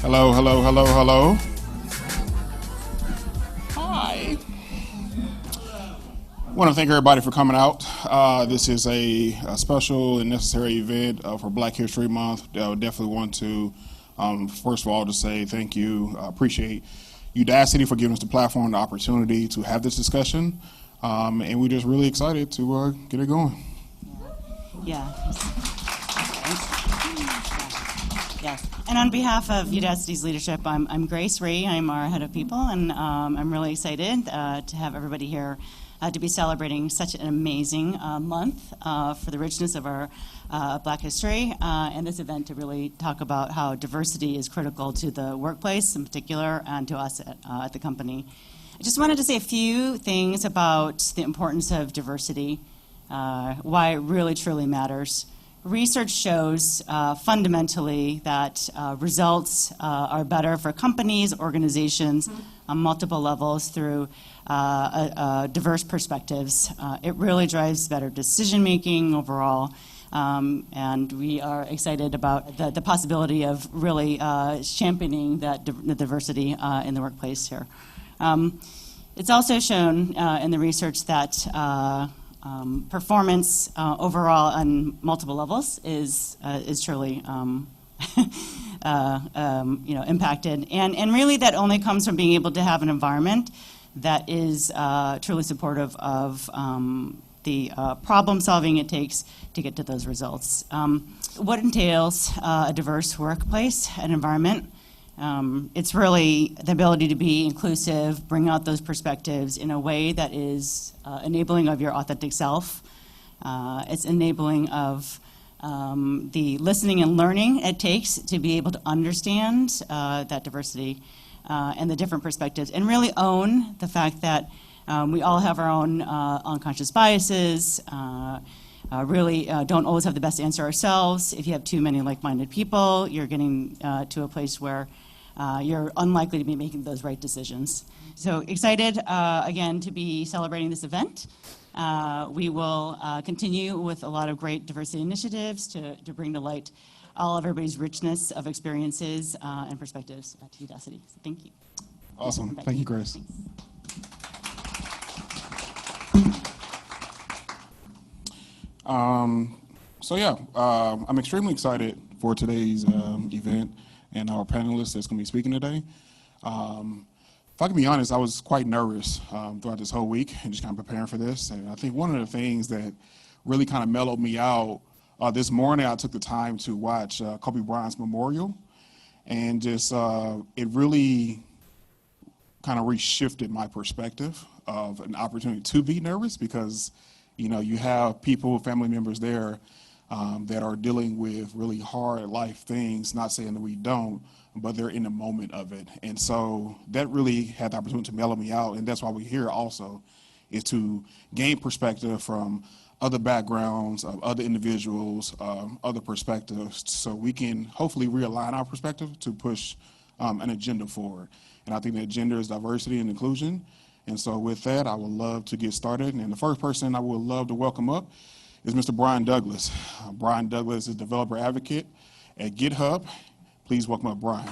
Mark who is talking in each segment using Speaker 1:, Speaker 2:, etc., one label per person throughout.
Speaker 1: Hello, hello, hello, hello. Hi. I want to thank everybody for coming out. This is a special and necessary event for Black History Month. I would definitely want to, first of all, to say thank you. I appreciate Udacity for giving us the platform and the opportunity to have this discussion. And we're just really excited to get it going.
Speaker 2: Yeah. Yes. And on behalf of Udacity's leadership, I'm Grace Rhee. I'm our head of people, and I'm really excited to have everybody here to be celebrating such an amazing month for the richness of our Black history, and this event to really talk about how diversity is critical to the workplace in particular and to us at the company. I just wanted to say a few things about the importance of diversity, why it really truly matters. Research shows fundamentally that results are better for companies, organizations on multiple levels through diverse perspectives. It really drives better decision making overall, and we are excited about the possibility of really championing the diversity in the workplace here. It's also shown in the research that performance overall on multiple levels is truly impacted, and really that only comes from being able to have an environment that is truly supportive of the problem solving it takes to get to those results. What entails a diverse workplace and environment? It's really the ability to be inclusive, bring out those perspectives in a way that is enabling of your authentic self. It's enabling of the listening and learning it takes to be able to understand that diversity and the different perspectives, and really own the fact that we all have our own unconscious biases, really don't always have the best answer ourselves. If you have too many like-minded people, you're getting to a place where you're unlikely to be making those right decisions. So excited, again, to be celebrating this event. We will continue with a lot of great diversity initiatives to bring to light all of everybody's richness of experiences and perspectives to Udacity. So thank you.
Speaker 1: Awesome. Thank you, Grace.
Speaker 2: Thanks.
Speaker 1: I'm extremely excited for today's event and our panelists that's going to be speaking today. If I can be honest, I was quite nervous throughout this whole week and just kind of preparing for this. And I think one of the things that really kind of mellowed me out this morning, I took the time to watch Kobe Bryant's memorial, and just it really kind of reshifted my perspective of an opportunity to be nervous, because you have people, family members there that are dealing with really hard life things, not saying that we don't, but they're in the moment of it. And so that really had the opportunity to mellow me out, and that's why we're here also, is to gain perspective from other backgrounds, of other individuals, other perspectives, so we can hopefully realign our perspective to push an agenda forward. And I think the agenda is diversity and inclusion. And so with that, I would love to get started. And the first person I would love to welcome up is Mr. Brian Douglas. Brian Douglas is developer advocate at Github. Please welcome up Brian.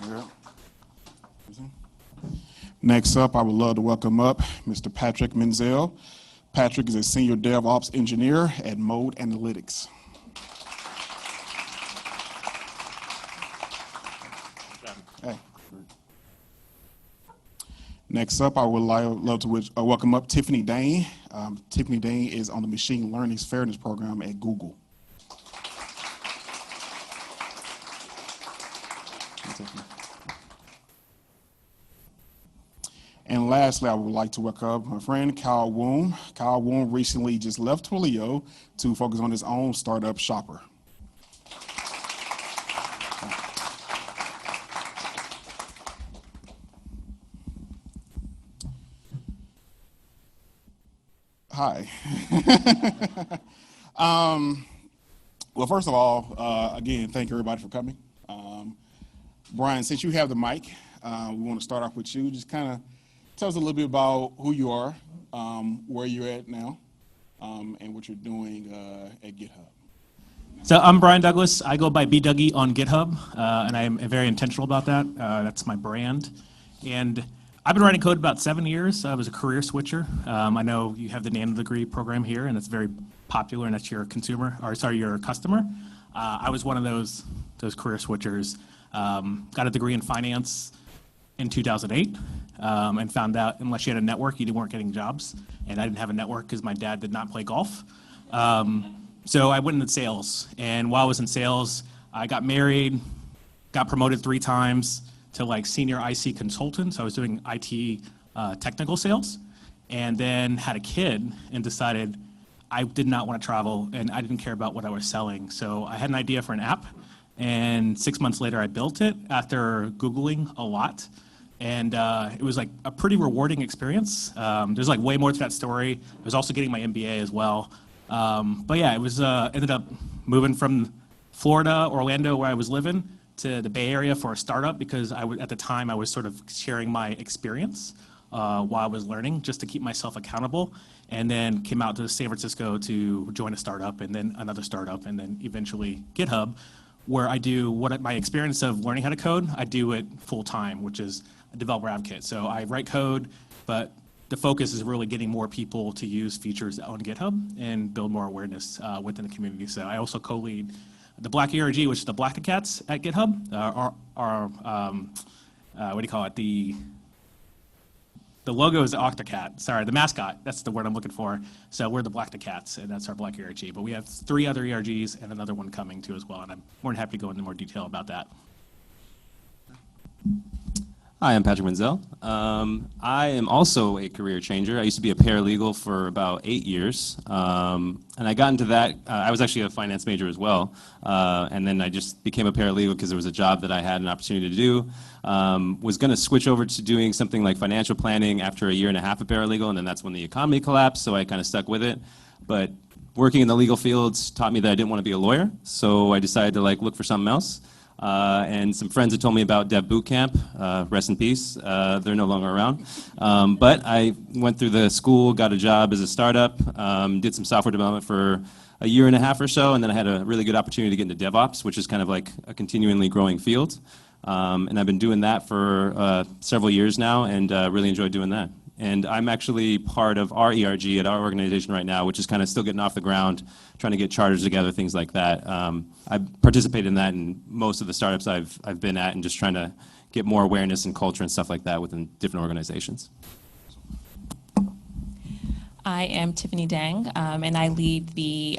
Speaker 1: Pleasure. Next up, I would love to welcome up Mr. Patrick Menzel. Patrick is a senior DevOps engineer at Mode Analytics. Hey. Next up, I would love to welcome up Tiffany Dane. Tiffany Dane is on the Machine Learning Fairness Program at Google. And lastly, I would like to welcome my friend Kyle Woom. Kyle Woom recently just left Twilio to focus on his own startup, Shopr. Hi. Well, first of all, again, thank everybody for coming. Brian, since you have the mic, we want to start off with you. Just kind of tell us a little bit about who you are, where you're at now, and what you're doing at GitHub.
Speaker 3: So I'm Brian Douglas. I go by BDougie on GitHub, and I am very intentional about that. That's my brand. And I've been writing code about 7 years. I was a career switcher. I know you have the nano degree program here, and it's very popular, and that's your your customer. I was one of those career switchers. Got a degree in finance in 2008, and found out unless you had a network, you weren't getting jobs. And I didn't have a network because my dad did not play golf. So I went into sales, and while I was in sales, I got married, got promoted 3 times to like senior IC consultant. So I was doing IT technical sales, and then had a kid and decided I did not want to travel, and I didn't care about what I was selling. So I had an idea for an app, and 6 months later I built it after Googling a lot. And it was like a pretty rewarding experience. There's like way more to that story. I was also getting my MBA as well. But yeah, it was ended up moving from Florida, Orlando, where I was living, to the Bay Area for a startup because at the time I was sort of sharing my experience while I was learning, just to keep myself accountable. And then came out to San Francisco to join a startup, and then another startup, and then eventually GitHub, where I do my experience of learning how to code, I do it full time, which is a developer advocate. So I write code, but the focus is really getting more people to use features on GitHub and build more awareness within the community. So I also co-lead the Black ERG, which is the Black Cats at GitHub. What do you call it? The logo is the Octocat. Sorry, the mascot. That's the word I'm looking for. So we're the Black Cats, and that's our Black ERG. But we have 3 other ERGs and another one coming too as well. And I'm more than happy to go into more detail about that.
Speaker 4: Hi, I'm Patrick Menzel. I am also a career changer. I used to be a paralegal for about 8 years, and I got into that. I was actually a finance major as well, and then I just became a paralegal because there was a job that I had an opportunity to do. Was going to switch over to doing something like financial planning after a year and a half of paralegal, and then that's when the economy collapsed, so I kind of stuck with it. But working in the legal fields taught me that I didn't want to be a lawyer, so I decided to look for something else. And some friends had told me about Dev Bootcamp, rest in peace, they're no longer around. But I went through the school, got a job as a startup, did some software development for a year and a half or so, and then I had a really good opportunity to get into DevOps, which is kind of like a continually growing field. And I've been doing that for several years now, and really enjoy doing that. And I'm actually part of our ERG at our organization right now, which is kind of still getting off the ground, trying to get charters together, things like that. I've participated in that in most of the startups I've been at, and just trying to get more awareness and culture and stuff like that within different organizations.
Speaker 5: I am Tiffany Dang, and I lead the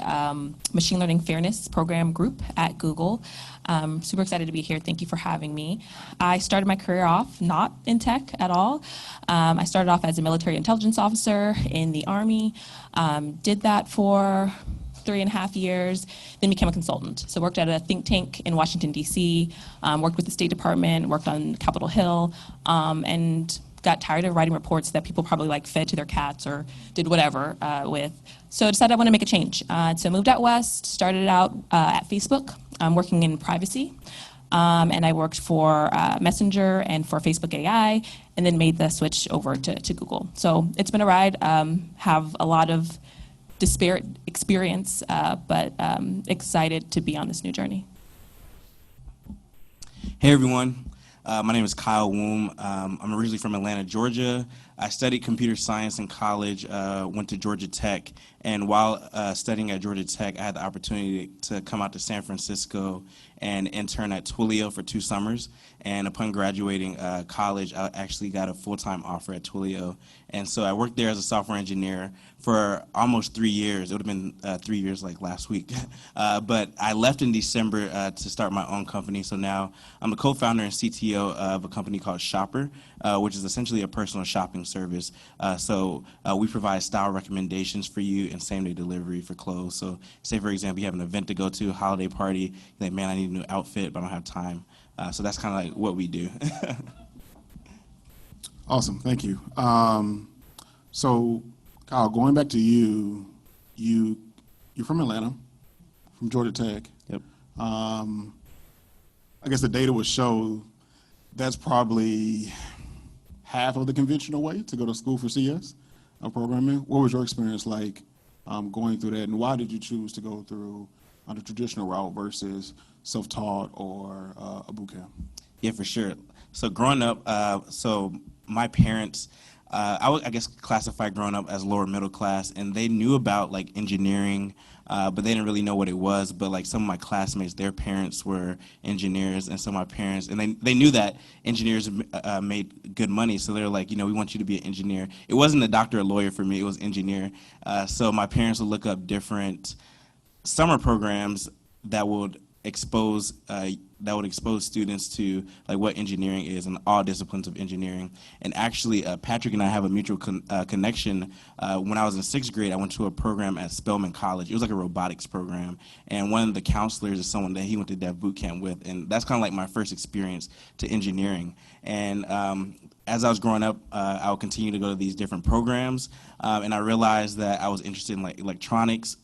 Speaker 5: Machine Learning Fairness Program group at Google. Super excited to be here. Thank you for having me. I started my career off not in tech at all. I started off as a military intelligence officer in the Army, did that for 3.5 years, then became a consultant. So worked at a think tank in Washington, D.C., worked with the State Department, worked on Capitol Hill, and got tired of writing reports that people probably fed to their cats or did whatever with. So I decided I want to make a change. So moved out west, started out at Facebook, working in privacy. And I worked for Messenger and for Facebook AI, and then made the switch over to Google. So it's been a ride, have a lot of disparate experience, but excited to be on this new journey.
Speaker 6: Hey everyone. My name is Kyle Woom. I'm originally from Atlanta, Georgia. I studied computer science in college, went to Georgia Tech, and while studying at Georgia Tech, I had the opportunity to come out to San Francisco and intern at Twilio for 2 summers. And upon graduating college, I actually got a full-time offer at Twilio. And so I worked there as a software engineer for almost 3 years. It would have been 3 years last week. But I left in December to start my own company. So now I'm a co-founder and CTO of a company called Shopr, which is essentially a personal shopping service. So we provide style recommendations for you and same-day delivery for clothes. So say, for example, you have an event to go to, a holiday party, you're like, man, I need a new outfit, but I don't have time. So that's kind of what we do.
Speaker 1: Awesome, thank you. So, Kyle, going back to you're from Atlanta, from Georgia Tech.
Speaker 6: Yep.
Speaker 1: I guess the data would show that's probably half of the conventional way to go to school for CS programming. What was your experience like going through that, and why did you choose to go through on the traditional route versus self-taught or a boot camp?
Speaker 6: Yeah, for sure. So growing up, so my parents, I would, I guess, classify growing up as lower middle class, and they knew about like engineering, but they didn't really know what it was. But like some of my classmates, their parents were engineers, and some of my parents, and they knew that engineers made good money. So they were like, we want you to be an engineer. It wasn't a doctor or lawyer for me; it was engineer. So my parents would look up different summer programs that would expose students to like what engineering is and all disciplines of engineering. And actually, Patrick and I have a mutual connection. When I was in 6th grade, I went to a program at Spelman College. It was like a robotics program, and one of the counselors is someone that he went to that boot camp with, and that's kind of like my first experience to engineering. And as I was growing up, I would continue to go to these different programs, and I realized that I was interested in like electronics.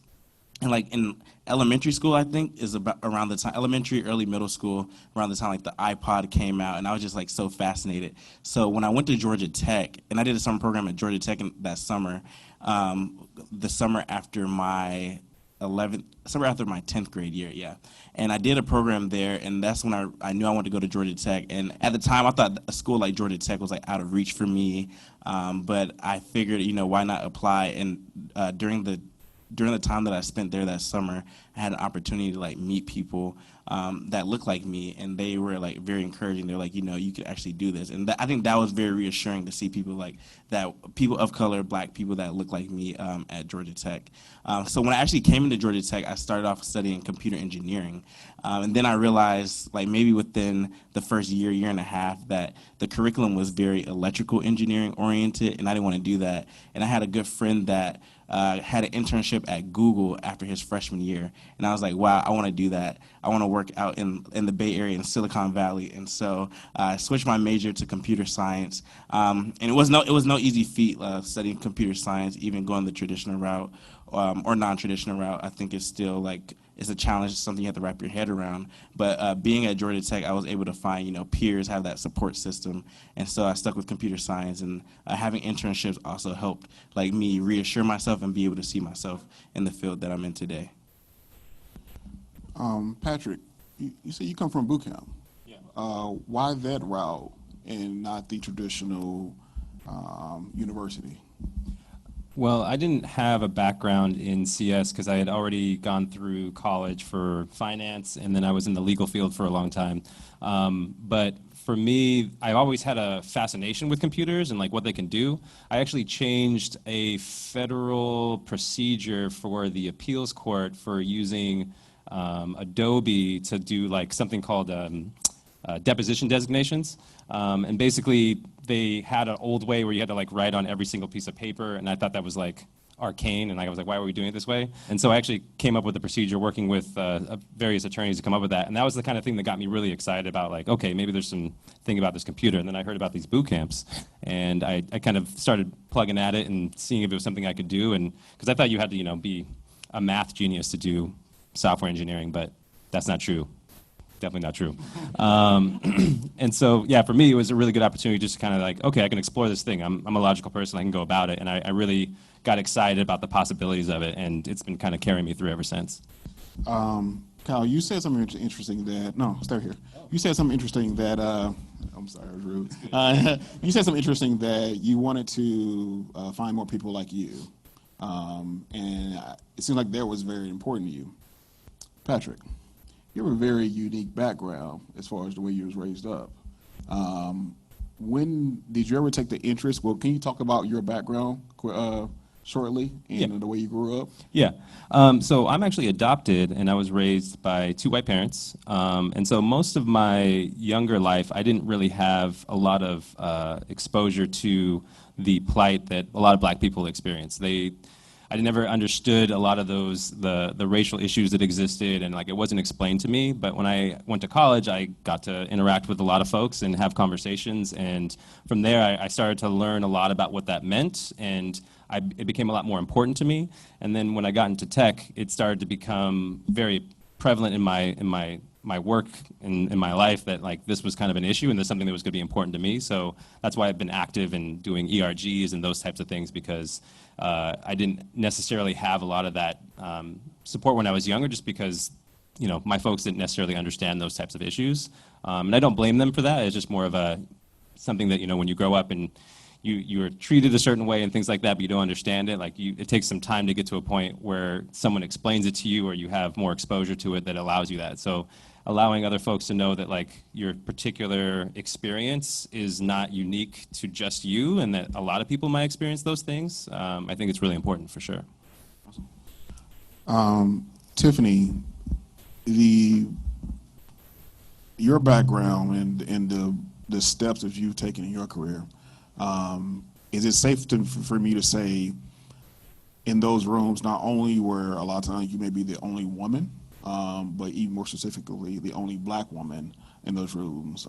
Speaker 6: And like in elementary school, I think, is about around the time, elementary, early middle school, around the time like the iPod came out, and I was just like so fascinated. So when I went to Georgia Tech, and I did a summer program at Georgia Tech that summer, the summer after my 10th grade year, yeah. And I did a program there, and that's when I knew I wanted to go to Georgia Tech. And at the time, I thought a school like Georgia Tech was like out of reach for me, but I figured, why not apply? And during the time that I spent there that summer, I had an opportunity to like meet people that looked like me, and they were like very encouraging. They're like, you could actually do this, and I think that was very reassuring to see people like that, people of color, Black people that look like me at Georgia Tech. So when I actually came into Georgia Tech, I started off studying computer engineering, and then I realized like maybe within the first year and a half that the curriculum was very electrical engineering oriented, and I didn't want to do that. And I had a good friend that had an internship at Google after his freshman year, and I was like, wow, I want to do that. I want to work out in the Bay Area in Silicon Valley, and so I switched my major to computer science. And it was no easy feat studying computer science, even going the traditional route or non-traditional route. I think it's still like it's a challenge, something you have to wrap your head around. But being at Georgia Tech, I was able to find peers, have that support system, and so I stuck with computer science. And having internships also helped like me reassure myself and be able to see myself in the field that I'm in today.
Speaker 1: Patrick, you say you come from boot camp.
Speaker 4: Yeah.
Speaker 1: Why that route and not the traditional university?
Speaker 4: Well, I didn't have a background in CS because I had already gone through college for finance, and then I was in the legal field for a long time. But for me, I've always had a fascination with computers and like what they can do. I actually changed a federal procedure for the appeals court for using Adobe to do like something called deposition designations. And basically, they had an old way where you had to like write on every single piece of paper, and I thought that was like arcane, and I was like, why are we doing it this way? And so I actually came up with a procedure working with various attorneys to come up with that, and that was the kind of thing that got me really excited about like, okay, maybe there's some thing about this computer. And then I heard about these boot camps, and I kind of started plugging at it and seeing if it was something I could do, and because I thought you had to be a math genius to do software engineering, but that's not true. Definitely not true. And so, yeah, for me, it was a really good opportunity just to kind of like, okay, I can explore this thing. I'm a logical person. I can go about it. And I really got excited about the possibilities of it. And it's been kind of carrying me through ever since.
Speaker 1: Kyle, you said something interesting that, no, stay here. You said something interesting that, I'm sorry, I was rude. You said something interesting that you wanted to find more people like you. And it seemed like that was very important to you. Patrick, you have a very unique background as far as the way you was raised up. When did you ever take the interest? Well, can you talk about your background shortly and the way you grew up?
Speaker 4: Yeah. So I'm actually adopted, and I was raised by 2 white parents. And so most of my younger life, I didn't really have a lot of exposure to the plight that a lot of Black people experience. I never understood a lot of the racial issues that existed, and like it wasn't explained to me. But when I went to college, I got to interact with a lot of folks and have conversations, and from there I started to learn a lot about what that meant, and it became a lot more important to me. And then when I got into tech, it started to become very prevalent in my my work in my life that like this was kind of an issue and this is something that was going to be important to me. So that's why I've been active in doing ERGs and those types of things, because I didn't necessarily have a lot of that support when I was younger, just because my folks didn't necessarily understand those types of issues. And I don't blame them for that. It's just more of something that, when you grow up and you're treated a certain way and things like that, but you don't understand it. It takes some time to get to a point where someone explains it to you or you have more exposure to it that allows you that. So allowing other folks to know that your particular experience is not unique to just you and that a lot of people might experience those things, I think it's really important for sure.
Speaker 1: Tiffany, your background and the steps that you've taken in your career, is it safe for me to say in those rooms, not only where a lot of times you may be the only woman, but even more specifically, the only black woman in those rooms.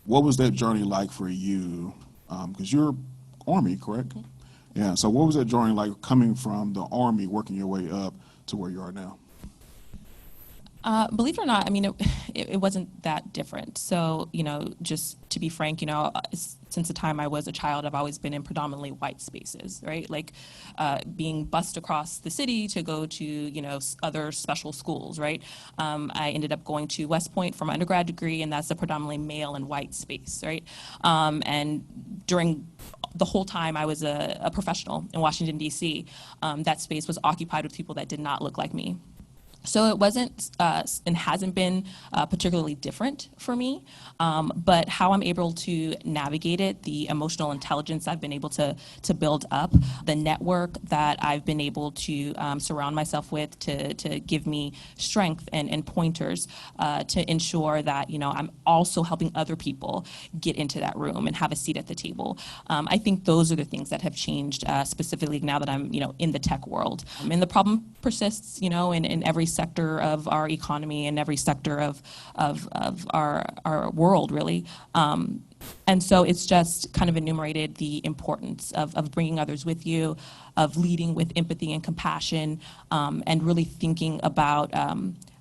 Speaker 1: What was that journey like for you? Because you're Army, correct? Yeah, so what was that journey like coming from the Army, working your way up to where you are now?
Speaker 5: Believe it or not, I mean, it wasn't that different. So, just to be frank, since the time I was a child, I've always been in predominantly white spaces, right? Being bused across the city to go to, other special schools, right? I ended up going to West Point for my undergrad degree, and that's a predominantly male and white space, right? And during the whole time I was a professional in Washington, D.C., that space was occupied with people that did not look like me. So it wasn't and hasn't been particularly different for me, but how I'm able to navigate it, the emotional intelligence I've been able to build up, the network that I've been able to surround myself with to give me strength and pointers to ensure that I'm also helping other people get into that room and have a seat at the table. I think those are the things that have changed specifically now that I'm in the tech world. And the problem persists in every sector of our economy and every sector of our world, really. And so it's just kind of enumerated the importance of bringing others with you, of leading with empathy and compassion, and really thinking about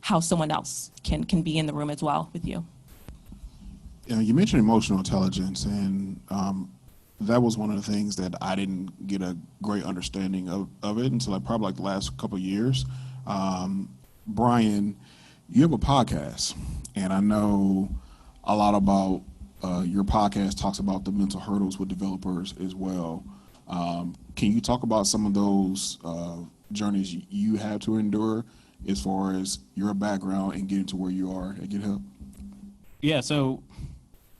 Speaker 5: how someone else can be in the room as well with you.
Speaker 1: You mentioned emotional intelligence, and that was one of the things that I didn't get a great understanding of it until probably the last couple of years. Brian, you have a podcast, and I know a lot about your podcast talks about the mental hurdles with developers as well. Can you talk about some of those journeys you had to endure as far as your background and getting to where you are at GitHub?
Speaker 3: Yeah, so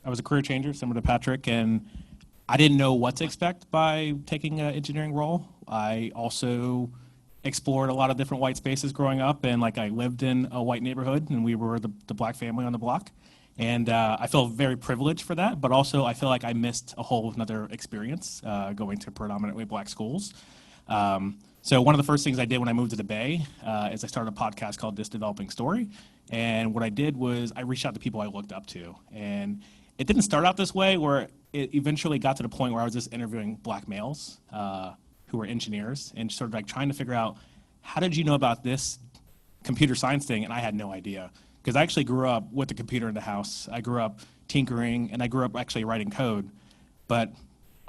Speaker 3: I was a career changer, similar to Patrick, and I didn't know what to expect by taking an engineering role. I also explored a lot of different white spaces growing up, and I lived in a white neighborhood, and we were the black family on the block. And I feel very privileged for that, but also I feel like I missed a whole another experience going to predominantly black schools. So one of the first things I did when I moved to the Bay is I started a podcast called This Developing Story. And what I did was I reached out to people I looked up to. And it didn't start out this way, where it eventually got to the point where I was just interviewing black males who were engineers and sort of trying to figure out, how did you know about this computer science thing? And I had no idea. Because I actually grew up with the computer in the house. I grew up tinkering, and I grew up actually writing code. But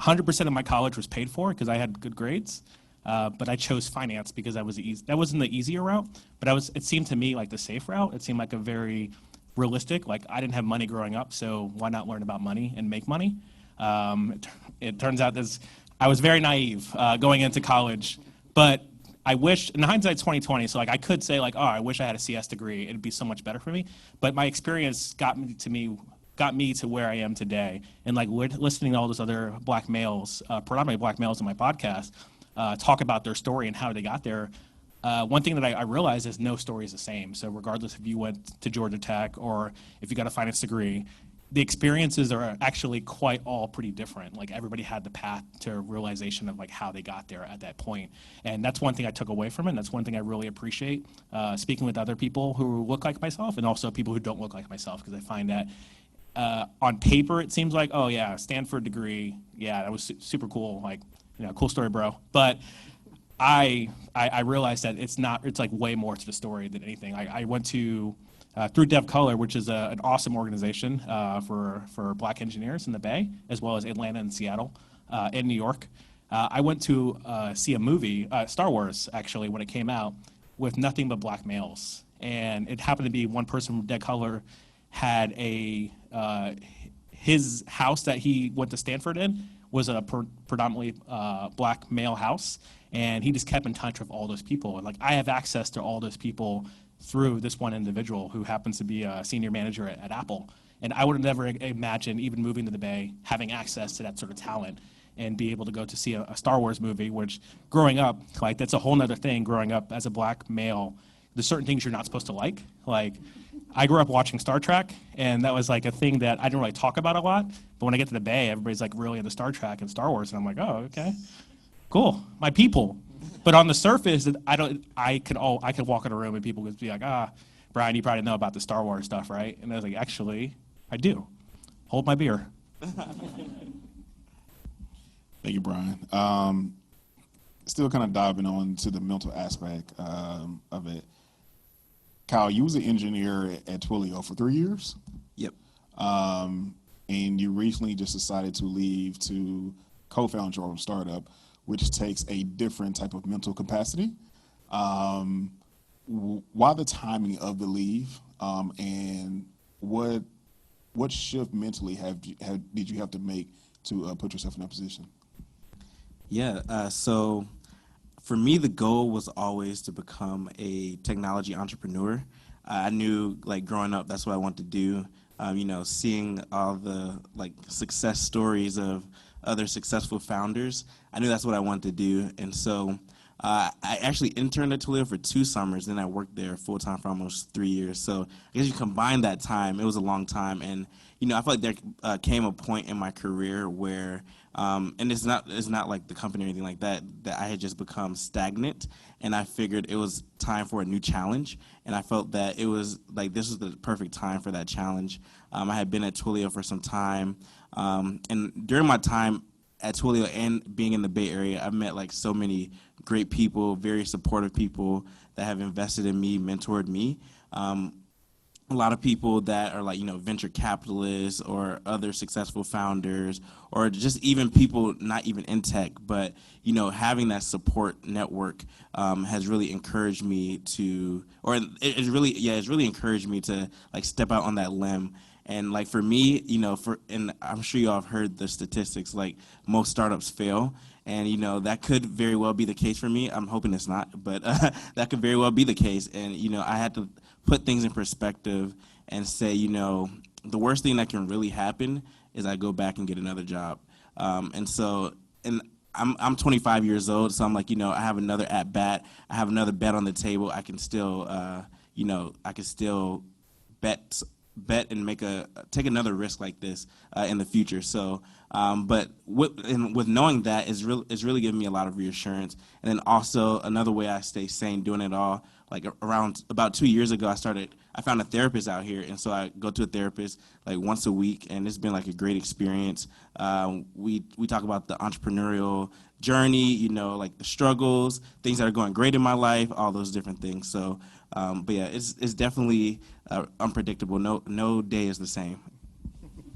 Speaker 3: 100% of my college was paid for because I had good grades. But I chose finance because that wasn't the easier route, but it seemed to me like the safe route. It seemed like a very realistic, I didn't have money growing up, so why not learn about money and make money? It turns out I was very naive going into college, but I wish, in hindsight, 2020, so I could say I wish I had a CS degree, it'd be so much better for me. But my experience got me to where I am today. And listening to all those other black males, predominantly black males on my podcast, talk about their story and how they got there. One thing that I realized is no story is the same. So regardless if you went to Georgia Tech or if you got a finance degree, the experiences are actually quite all pretty different. Everybody had the path to realization of how they got there at that point. And that's one thing I took away from it. And that's one thing I really appreciate speaking with other people who look like myself and also people who don't look like myself, because I find that on paper it seems like, oh yeah, Stanford degree, yeah, that was super cool, cool story, bro. But I realized that it's way more to the story than anything. I went to through DevColor, which is an awesome organization for Black engineers in the Bay, as well as Atlanta and Seattle and New York. I went to see a movie, Star Wars, actually, when it came out, with nothing but Black males. And it happened to be one person from DevColor had his house that he went to Stanford in was a predominantly Black male house, and he just kept in touch with all those people. And like, I have access to all those people through this one individual who happens to be a senior manager at Apple. And I would have never imagined even moving to the Bay, having access to that sort of talent and be able to go to see a Star Wars movie, which growing up, like that's a whole nother thing growing up as a Black male. There's certain things you're not supposed to like. Like, I grew up watching Star Trek, and that was like a thing that I didn't really talk about a lot. But when I get to the Bay, everybody's like really into Star Trek and Star Wars, and I'm like, oh, okay, cool, my people. But on the surface, I could walk in a room and people would be like, Brian, you probably know about the Star Wars stuff, right? And I was like, actually, I do. Hold my beer.
Speaker 1: Thank you, Brian. Still kind of diving on to the mental aspect of it. Kyle, you was an engineer at Twilio for 3 years.
Speaker 6: Yep.
Speaker 1: And you recently just decided to leave to co-found your own startup, which takes a different type of mental capacity. Why the timing of the leave, and what shift mentally did you have to make to put yourself in that position?
Speaker 6: Yeah, so for me, the goal was always to become a technology entrepreneur. I knew, like, growing up, that's what I wanted to do. Seeing all the, like, success stories of other successful founders, I knew that's what I wanted to do. And so I actually interned at Twilio for 2 summers, then I worked there full-time for almost 3 years. So I guess you combine that time, it was a long time. And, I feel like there came a point in my career where, and it's not like the company or anything like that, that I had just become stagnant, and I figured it was time for a new challenge. And I felt that it was like this was the perfect time for that challenge. I had been at Twilio for some time, and during my time at Twilio and being in the Bay Area, I've met like so many great people, very supportive people that have invested in me, mentored me. A lot of people that are like, venture capitalists or other successful founders, or just even people not even in tech, but, having that support network has really encouraged me to, or it's really encouraged me to like step out on that limb. And like for me, and I'm sure you all have heard the statistics, like most startups fail. And, that could very well be the case for me. I'm hoping it's not, but that could very well be the case. And, I had to put things in perspective and say, the worst thing that can really happen is I go back and get another job. And I'm 25 years old, so I'm like, I have another at bat. I have another bet on the table. I can still, bet and take another risk like this in the future. So, but with knowing that is really giving me a lot of reassurance. And then also another way I stay sane doing it all, like around about 2 years ago, I found a therapist out here, and so I go to a therapist like once a week, and it's been like a great experience. We talk about the entrepreneurial journey, like the struggles, things that are going great in my life, all those different things. So, but yeah, it's definitely unpredictable. No day is the same.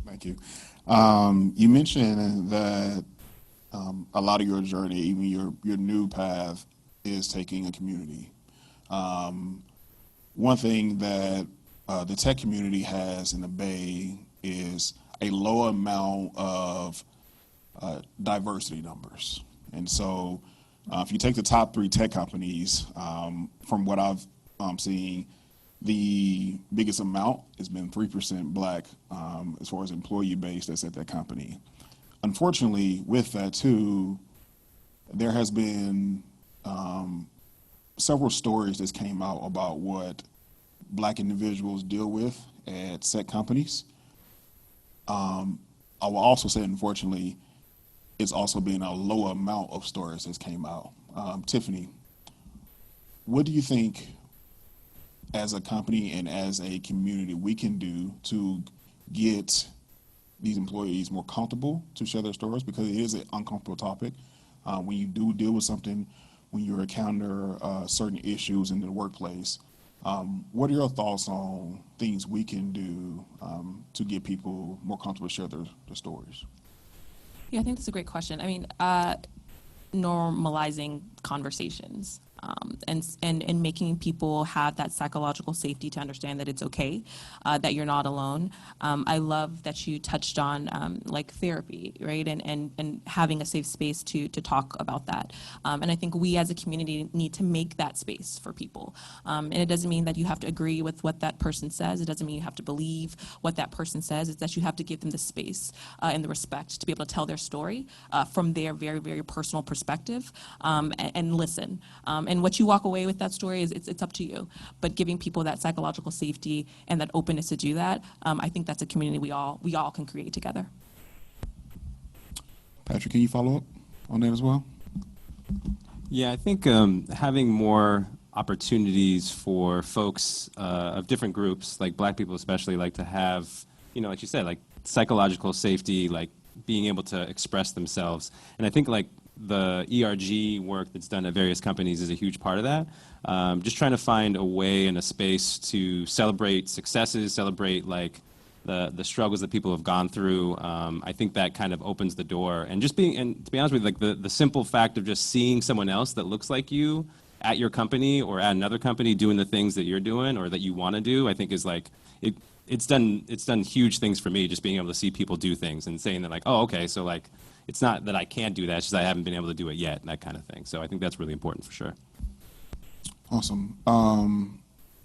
Speaker 1: Thank you. You mentioned that a lot of your journey, even your new path, is taking a community. One thing that the tech community has in the Bay is a low amount of diversity numbers. And so if you take the top 3 tech companies, from what I've seen, the biggest amount has been 3% Black as far as employee base that's at that company. Unfortunately, with that too, there has been several stories that came out about what Black individuals deal with at tech companies. I will also say, unfortunately, it's also been a low amount of stories that came out. Tiffany, what do you think as a company and as a community we can do to get these employees more comfortable to share their stories? Because it is an uncomfortable topic. When you do deal with something, when you encounter certain issues in the workplace, What are your thoughts on things we can do to get people more comfortable to share their stories?
Speaker 5: Yeah, I think that's a great question. I mean, normalizing conversations, and making people have that psychological safety to understand that it's okay, that you're not alone. I love that you touched on like therapy, right? And having a safe space to talk about that. And I think we as a community need to make that space for people. And it doesn't mean that you have to agree with what that person says. It doesn't mean you have to believe what that person says. It's that you have to give them the space and the respect to be able to tell their story from their very, very personal perspective, and listen. And what you walk away with that story is it's up to you. But giving people that psychological safety and that openness to do that, I think that's a community we all can create together.
Speaker 1: Patrick, can you follow up on that as well?
Speaker 4: Yeah, I think having more opportunities for folks of different groups, like Black people especially, like to have, like you said, like psychological safety, like being able to express themselves. And I think like the ERG work that's done at various companies is a huge part of that. Just trying to find a way and a space to celebrate successes, celebrate like the struggles that people have gone through. I think that kind of opens the door. And just and to be honest with you, like the simple fact of just seeing someone else that looks like you at your company or at another company doing the things that you're doing or that you want to do, I think is like, it's done huge things for me, just being able to see people do things and saying that like, oh, okay, so like, it's not that I can't do that, it's just I haven't been able to do it yet, that kind of thing. So I think that's really important for sure.
Speaker 1: Awesome.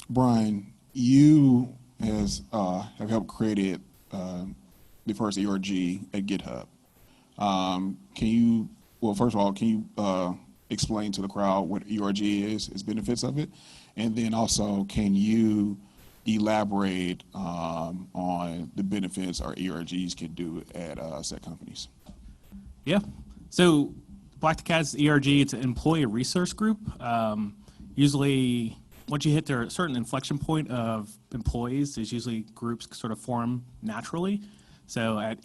Speaker 1: Brian, you have helped create the first ERG at GitHub. First of all, can you explain to the crowd what ERG is, its benefits of it? And then also, can you elaborate on the benefits our ERGs can do at set companies?
Speaker 3: Yeah. So Black to Cats ERG, it's an employee resource group. Usually, once you hit a certain inflection point of employees, there's usually groups sort of form naturally. So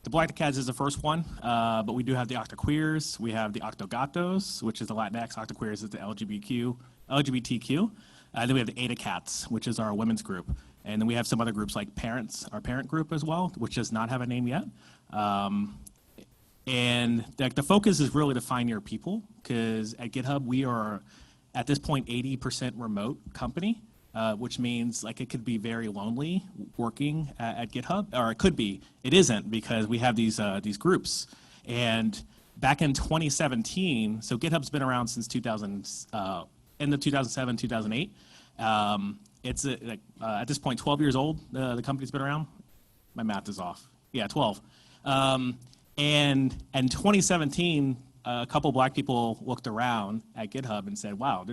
Speaker 3: the Black to Cats is the first one, but we do have the Octoqueers, we have the Octogatos, which is the Latinx, Octoqueers is the LGBTQ. Then we have the Ada Cats, which is our women's group. And then we have some other groups like Parents, our parent group as well, which does not have a name yet. And the focus is really to find your people, because at GitHub, we are, at this point, 80% remote company, which means like it could be very lonely working at GitHub, or it could be. It isn't, because we have these groups. And back in 2017, so GitHub's been around since end of 2007, 2008. It's at this point 12 years old. The company's been around. My math is off. Yeah, 12. And in 2017, a couple Black people looked around at GitHub and said, "Wow,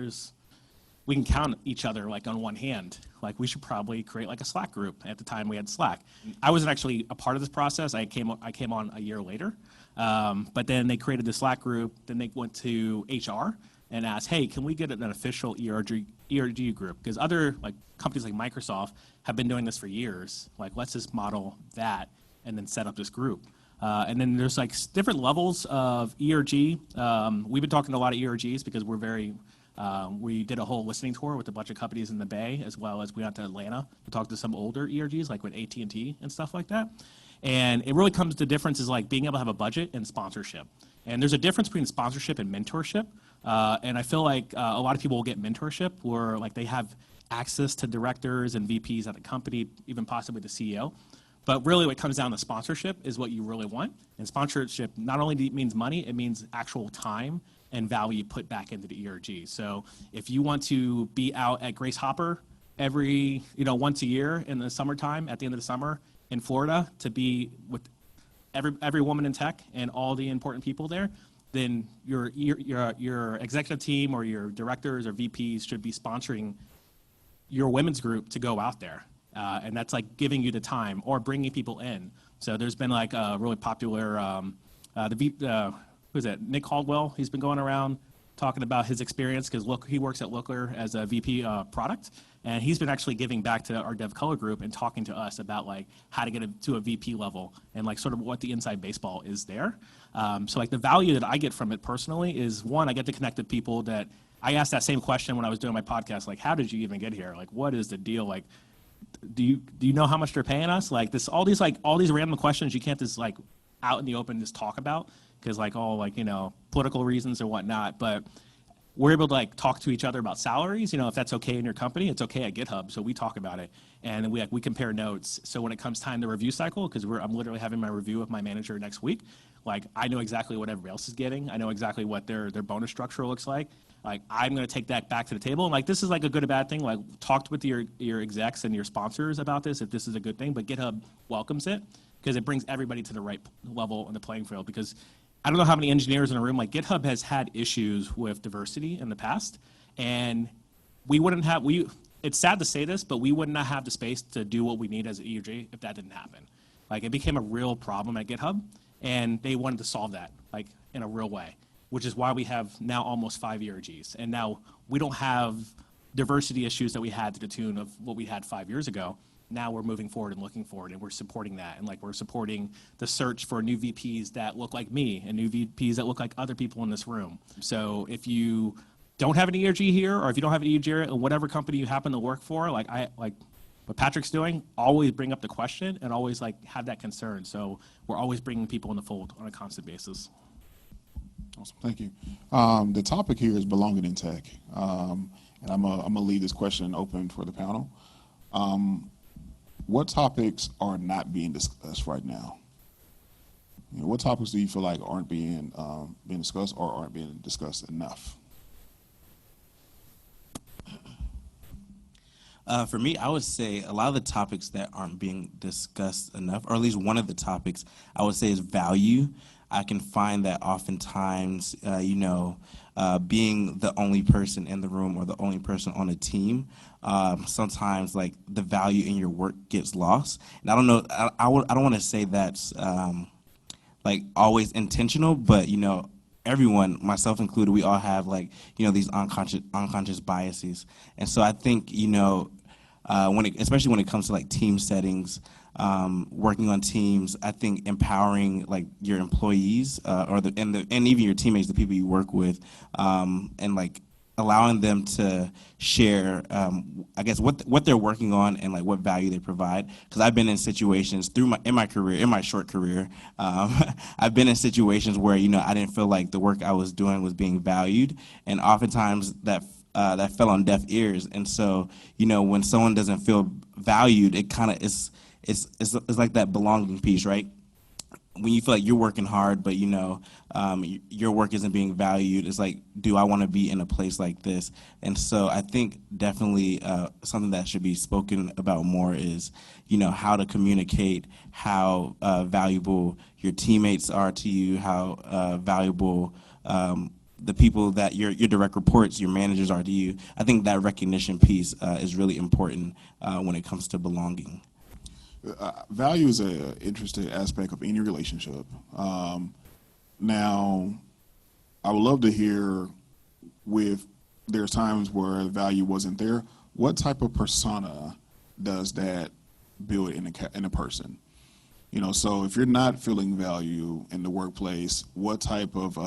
Speaker 3: we can count each other like on one hand. Like we should probably create like a Slack group." At the time, we had Slack. I wasn't actually a part of this process. I came on a year later. But then they created the Slack group. Then they went to HR and asked, "Hey, can we get an official ERG group?" Because other like companies like Microsoft have been doing this for years. Like, let's just model that and then set up this group. And then there's like different levels of ERG. We've been talking to a lot of ERGs because we did a whole listening tour with a bunch of companies in the Bay, as well as we went to Atlanta to talk to some older ERGs, like with AT&T and stuff like that. And it really comes to differences like being able to have a budget and sponsorship. And there's a difference between sponsorship and mentorship. And I feel like a lot of people will get mentorship where like they have access to directors and VPs at the company, even possibly the CEO. But really what comes down to sponsorship is what you really want. And sponsorship not only means money, it means actual time and value put back into the ERG. So if you want to be out at Grace Hopper once a year in the summertime, at the end of the summer in Florida, to be with every woman in tech and all the important people there, then your executive team or your directors or VPs should be sponsoring your women's group to go out there. And that's like giving you the time or bringing people in. So there's been like a really popular, who's that? Nick Caldwell. He's been going around talking about his experience because he works at Looker as a VP product. And he's been actually giving back to our Dev Color group and talking to us about like how to get to a VP level and like sort of what the inside baseball is there. So like the value that I get from it personally is, one, I get to connect with people that I asked that same question when I was doing my podcast, like, how did you even get here? Like, what is the deal? Like, do you know how much they're paying us? Like this, all these random questions you can't just like out in the open just talk about because like all like, you know, political reasons or whatnot. But we're able to like talk to each other about salaries. You know, if that's okay in your company, it's okay at GitHub. So we talk about it and we compare notes. So when it comes time to review cycle, because I'm literally having my review with my manager next week, like I know exactly what everybody else is getting. I know exactly what their bonus structure looks like. Like I'm going to take that back to the table. And like this is like a good or bad thing. Like talked with your execs and your sponsors about this if this is a good thing. But GitHub welcomes it because it brings everybody to the right level in the playing field. Because I don't know how many engineers in a room, like GitHub has had issues with diversity in the past, and we wouldn't have, it's sad to say this, but we would not have the space to do what we need as an EUG if that didn't happen. Like it became a real problem at GitHub, and they wanted to solve that, like in a real way, which is why we have now almost 5 ERGs. And now we don't have diversity issues that we had to the tune of what we had 5 years ago. Now we're moving forward and looking forward, and we're supporting that. And like we're supporting the search for new VPs that look like me and new VPs that look like other people in this room. So if you don't have an ERG here, or if you don't have an ERG in whatever company you happen to work for, like what Patrick's doing, always bring up the question and always like have that concern. So we're always bringing people in the fold on a constant basis.
Speaker 1: Awesome, thank you. The topic here is belonging in tech, and I'm gonna leave this question open for the panel. What topics are not being discussed right now? You know, what topics do you feel like aren't being discussed or aren't being discussed enough?
Speaker 6: For me, I would say a lot of the topics that aren't being discussed enough, or at least one of the topics I would say is value. I can find that oftentimes, being the only person in the room or the only person on a team, sometimes like the value in your work gets lost. And I don't know, I don't want to say that's like always intentional, but everyone, myself included, we all have like these unconscious biases. And so I think especially when it comes to like team settings, working on teams, I think empowering like your employees and even your teammates, the people you work with, and like allowing them to share, I guess what they're working on and like what value they provide. Because I've been in situations in my short career, I've been in situations where I didn't feel like the work I was doing was being valued, and oftentimes that fell on deaf ears. And so when someone doesn't feel valued, it kind of it's like that belonging piece, right? When you feel like you're working hard, but your work isn't being valued, it's like, do I want to be in a place like this? And so I think definitely something that should be spoken about more is, how to communicate how valuable your teammates are to you, how valuable the people that your direct reports, your managers are to you. I think that recognition piece is really important when it comes to belonging.
Speaker 1: Value is an interesting aspect of any relationship. Now, I would love to hear there's times where the value wasn't there. What type of persona does that build in a person? So if you're not feeling value in the workplace, what type of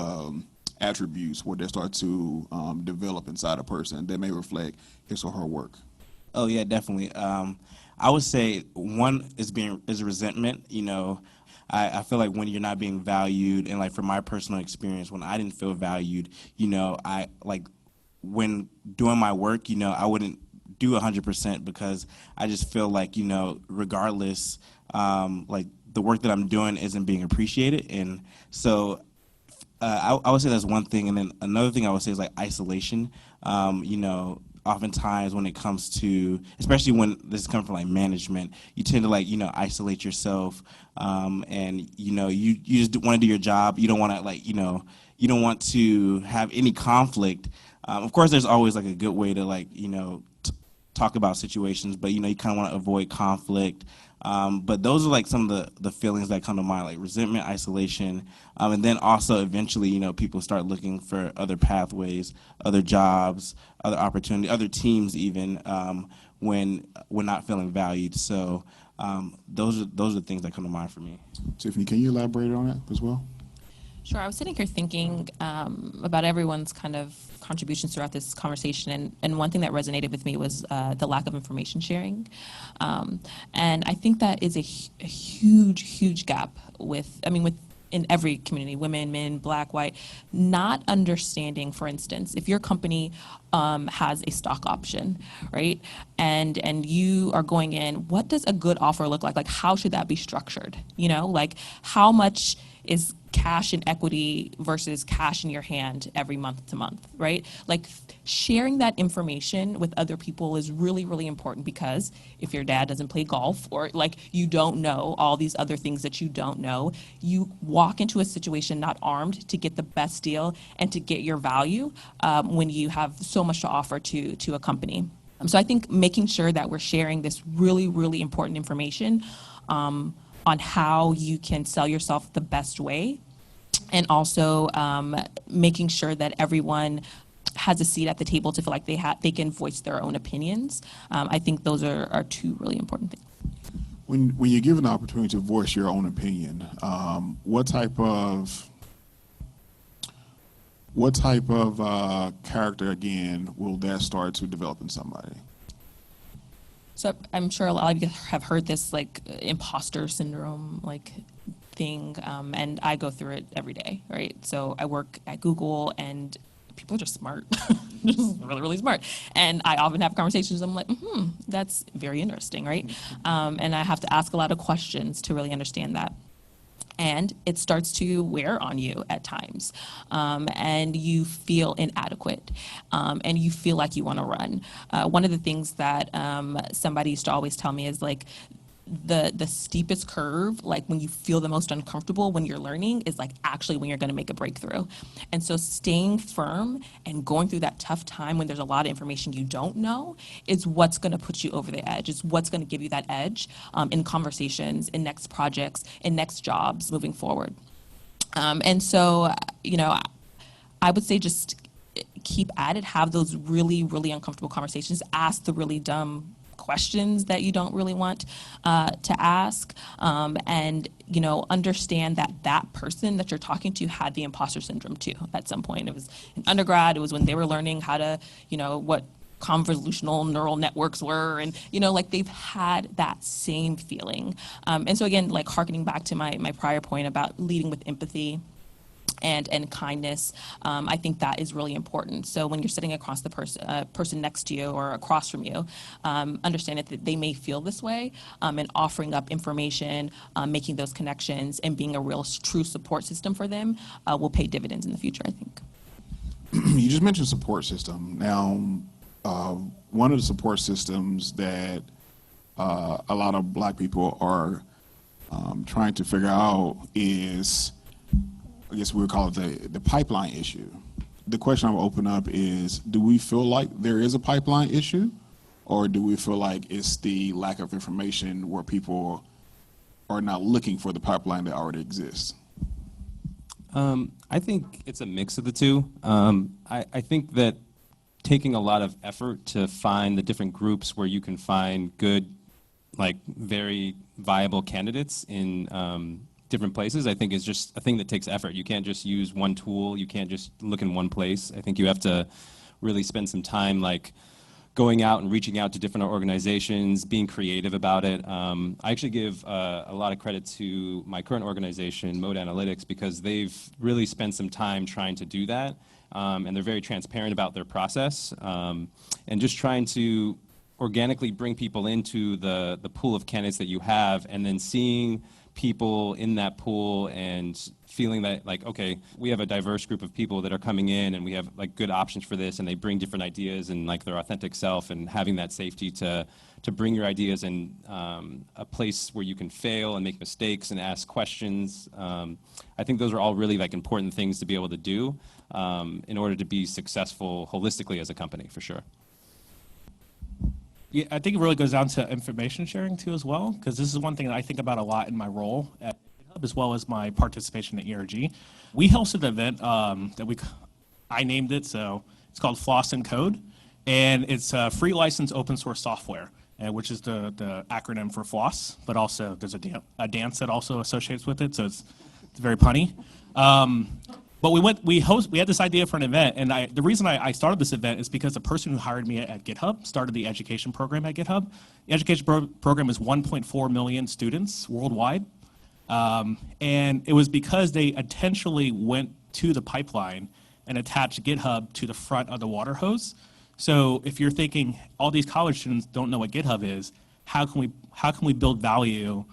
Speaker 1: attributes would they start to develop inside a person that may reflect his or her work?
Speaker 6: Oh yeah, definitely. I would say one is resentment. I feel like when you're not being valued, and like from my personal experience, when I didn't feel valued, I like when doing my work, I wouldn't do 100% because I just feel like regardless, like the work that I'm doing isn't being appreciated, and so I would say that's one thing. And then another thing I would say is like isolation. Oftentimes when it comes to, especially when this is coming from like management, you tend to like, isolate yourself, and you just want to do your job. You don't want to like, you don't want to have any conflict. Of course, there's always like a good way to like, talk about situations, but you kind of want to avoid conflict. But those are like some of the feelings that come to mind, like resentment, isolation, and then also eventually, people start looking for other pathways, other jobs, other opportunities, other teams even, when we're not feeling valued. So those are things that come to mind for me.
Speaker 1: Tiffany, can you elaborate on that as well?
Speaker 5: Sure. I was sitting here thinking about everyone's kind of contributions throughout this conversation, and one thing that resonated with me was the lack of information sharing. And I think that is a huge, huge gap with in every community, women, men, black, white, not understanding, for instance, if your company has a stock option, right? And you are going in, what does a good offer look like? Like, how should that be structured? You know, like, how much is cash and equity versus cash in your hand every month to month, right? Like, sharing that information with other people is really, really important, because if your dad doesn't play golf, or like you don't know all these other things that you don't know, you walk into a situation not armed to get the best deal and to get your value when you have so much to offer to a company. So I think making sure that we're sharing this really, really important information on how you can sell yourself the best way, and also making sure that everyone has a seat at the table to feel like they can voice their own opinions. I think those are two really important things.
Speaker 1: When you're given the opportunity to voice your own opinion, what type of character, again, will that start to develop in somebody?
Speaker 5: So I'm sure a lot of you have heard this, like, imposter syndrome, like, thing, and I go through it every day, right? So I work at Google, and people are just smart, just really, really smart. And I often have conversations, I'm like, that's very interesting, right? And I have to ask a lot of questions to really understand that. And it starts to wear on you at times, and you feel inadequate, and you feel like you want to run. One of the things that somebody used to always tell me is, like, the steepest curve, like when you feel the most uncomfortable when you're learning, is like actually when you're going to make a breakthrough. And so staying firm and going through that tough time when there's a lot of information you don't know is what's going to put you over the edge. It's what's going to give you that edge in conversations, in next projects, in next jobs moving forward. And so, you know, I would say just keep at it, have those really, really uncomfortable conversations, ask the really dumb questions that you don't really want to ask, and, you know, understand that that person that you're talking to had the imposter syndrome too at some point. It was in undergrad, it was when they were learning how to, you know, what convolutional neural networks were, and, you know, like, they've had that same feeling. And so again, like, harkening back to my prior point about leading with empathy and kindness, I think that is really important. So when you're sitting across the person next to you or across from you, understand that they may feel this way, and offering up information, making those connections, and being a real true support system for them will pay dividends in the future, I think.
Speaker 1: You just mentioned support system. Now, one of the support systems that a lot of Black people are trying to figure out is, I guess we would call it the pipeline issue. The question I will open up is, do we feel like there is a pipeline issue, or do we feel like it's the lack of information where people are not looking for the pipeline that already exists?
Speaker 4: I think it's a mix of the two. I think that taking a lot of effort to find the different groups where you can find good, like, very viable candidates in different places, I think is just a thing that takes effort. You can't just use one tool. You can't just look in one place. I think you have to really spend some time, like, going out and reaching out to different organizations, being creative about it. I actually give a lot of credit to my current organization, Mode Analytics, because they've really spent some time trying to do that, and they're very transparent about their process, and just trying to organically bring people into the pool of candidates that you have, and then seeing people in that pool and feeling that, like, okay, we have a diverse group of people that are coming in, and we have, like, good options for this, and they bring different ideas and, like, their authentic self, and having that safety to bring your ideas in a place where you can fail and make mistakes and ask questions. I think those are all really, like, important things to be able to do in order to be successful holistically as a company, for sure.
Speaker 3: Yeah, I think it really goes down to information sharing too as well, because this is one thing that I think about a lot in my role at GitHub, as well as my participation at ERG. We hosted an event I named it, so it's called Floss and Code, and it's free license open source software, which is the acronym for FLOSS, but also there's a dance that also associates with it, so it's It's very punny. But we had this idea for an event, and the reason I started this event is because the person who hired me at GitHub started the education program at GitHub. The education program is 1.4 million students worldwide. And it was because they intentionally went to the pipeline and attached GitHub to the front of the water hose. So if you're thinking all these college students don't know what GitHub is, how can we build value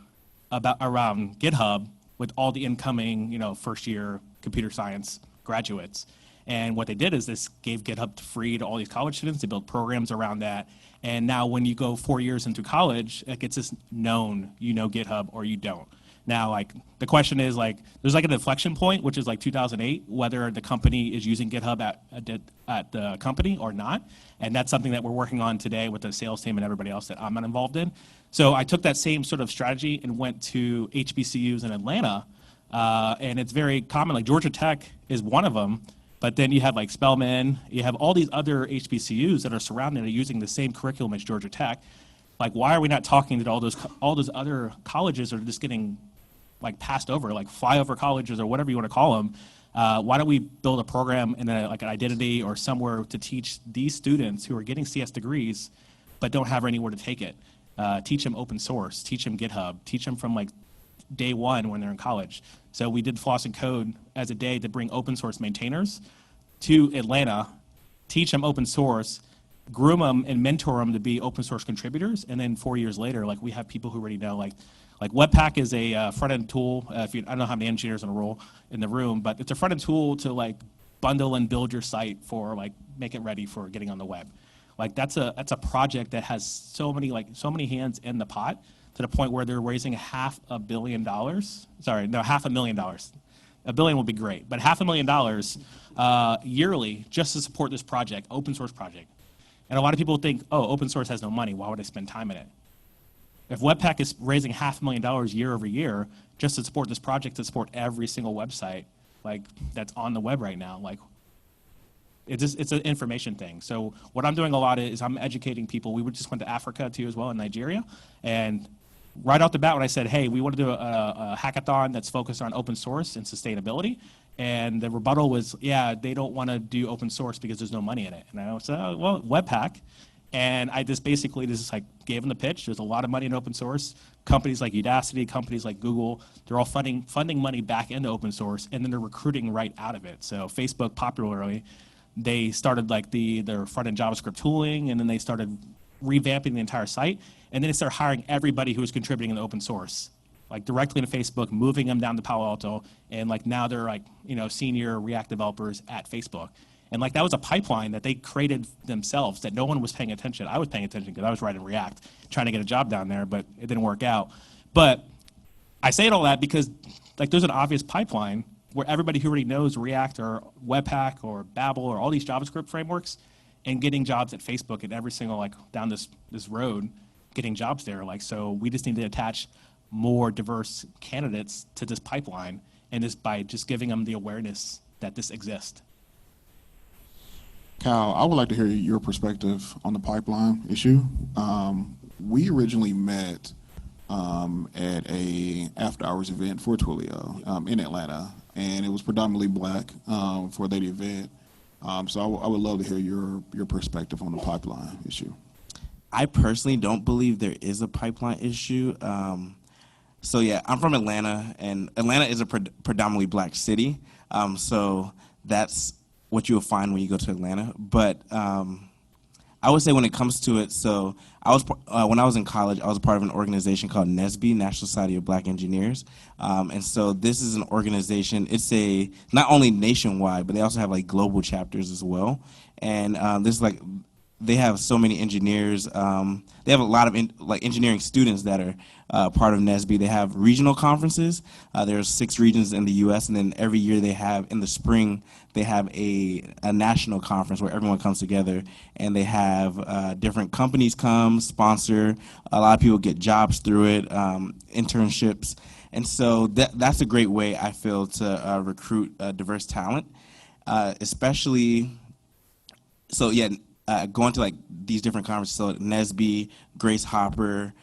Speaker 3: around GitHub with all the incoming, first year computer science graduates? And what they did is this gave GitHub free to all these college students. They built programs around that. And now when you go 4 years into college, it gets this known, you know GitHub or you don't. Now, the question is, there's an inflection point, which is 2008, whether the company is using GitHub at the company or not. And that's something that we're working on today with the sales team and everybody else that I'm not involved in. So I took that same sort of strategy and went to HBCUs in Atlanta. And it's very common, Georgia Tech is one of them, but then you have Spelman, you have all these other HBCUs that are surrounded and are using the same curriculum as Georgia Tech. Why are we not talking to all those other colleges that are just getting passed over, flyover colleges or whatever you want to call them? Why don't we build a program in an identity or somewhere to teach these students who are getting CS degrees but don't have anywhere to take it? Teach them open source, teach them GitHub, teach them from day one when they're in college. So we did Floss and Code as a day to bring open source maintainers to Atlanta, teach them open source, groom them and mentor them to be open source contributors. And then 4 years later, we have people who already know, Webpack is a front-end tool. I don't know how many engineers in the room, but it's a front-end tool to bundle and build your site for make it ready for getting on the web. That's a project that has so many hands in the pot to the point where they're raising $500 million. Sorry, no, $500,000. $1 billion will be great, but $500,000 yearly just to support this project, open source project. And a lot of people think, oh, open source has no money. Why would I spend time in it? If Webpack is raising $500,000 year over year just to support this project, to support every single website that's on the web right now, it's an information thing. So what I'm doing a lot is I'm educating people. We just went to Africa too as well, in Nigeria, and right off the bat when I said, hey, we want to do a hackathon that's focused on open source and sustainability, and the rebuttal was, yeah, they don't want to do open source because there's no money in it. And I said, oh, well, Webpack. And I just basically gave them the pitch. There's a lot of money in open source. Companies like Udacity, companies like Google, they're all funding money back into open source, and then they're recruiting right out of it. So Facebook, popularly, they started their front-end JavaScript tooling, and then they started revamping the entire site, and then they started hiring everybody who was contributing in the open source, directly into Facebook, moving them down to Palo Alto, and now they're senior React developers at Facebook. And that was a pipeline that they created themselves that no one was paying attention. I was paying attention because I was writing React, trying to get a job down there, but it didn't work out. But I say all that because there's an obvious pipeline where everybody who already knows React or Webpack or Babel or all these JavaScript frameworks and getting jobs at Facebook and every single down this road, getting jobs there. So we just need to attach more diverse candidates to this pipeline, and this by just giving them the awareness that this exists.
Speaker 1: Cal, I would like to hear your perspective on the pipeline issue. We originally met at a after-hours event for Twilio in Atlanta, and it was predominantly black for that event. So I would love to hear your perspective on the pipeline issue.
Speaker 6: I personally don't believe there is a pipeline issue. So yeah, I'm from Atlanta, and Atlanta is a predominantly black city. So that's what you'll find when you go to Atlanta. But I would say when it comes to it, so when I was in college, I was a part of an organization called NSBE, National Society of Black Engineers. And so this is an organization, it's not only nationwide, but they also have global chapters as well. And this is they have so many engineers. They have a lot of engineering students that are part of NSBE. They have regional conferences. There's 6 regions in the U.S., and then every year they have, in the spring, they have a national conference where everyone comes together, and they have different companies come, sponsor. A lot of people get jobs through it, internships. And so that's a great way, I feel, to recruit diverse talent, especially, so yeah, going to these different conferences, so NSBE, Grace Hopper,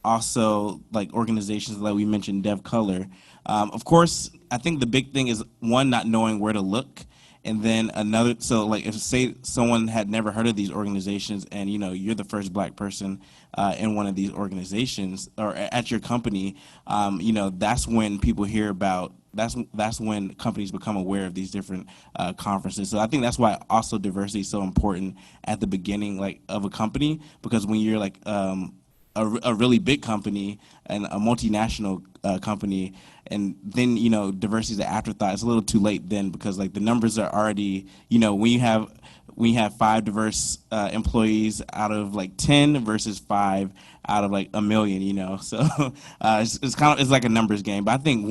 Speaker 6: also like organizations like we mentioned, Dev Color. Of course, I think the big thing is one, not knowing where to look. And then another, so like if say someone had never heard of these organizations and you're the first black person in one of these organizations or at your company, that's when people hear about, that's when companies become aware of these different conferences. So I think that's why also diversity is so important at the beginning like of a company, because when you're like a really big company and a multinational company, and then diversity is an afterthought. It's a little too late then, because like the numbers are already when you have 5 diverse employees out of like 10 versus 5 out of like a million. So it's like a numbers game. But I think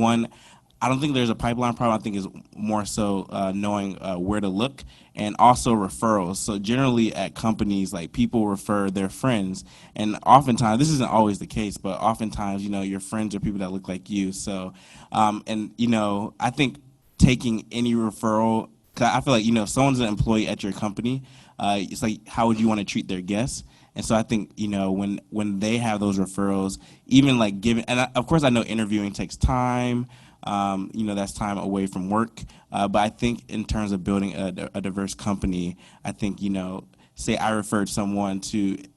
Speaker 6: I don't think there's a pipeline problem. I think it's more so knowing where to look, and also referrals. So generally at companies, like people refer their friends, and oftentimes, this isn't always the case, but oftentimes, your friends are people that look like you. So, I think taking any referral, 'cause I feel like, if someone's an employee at your company, it's like, how would you want to treat their guests? And so I think, when they have those referrals, even like giving, and of course I know interviewing takes time, that's time away from work. But I think in terms of building a diverse company, I think, say I referred someone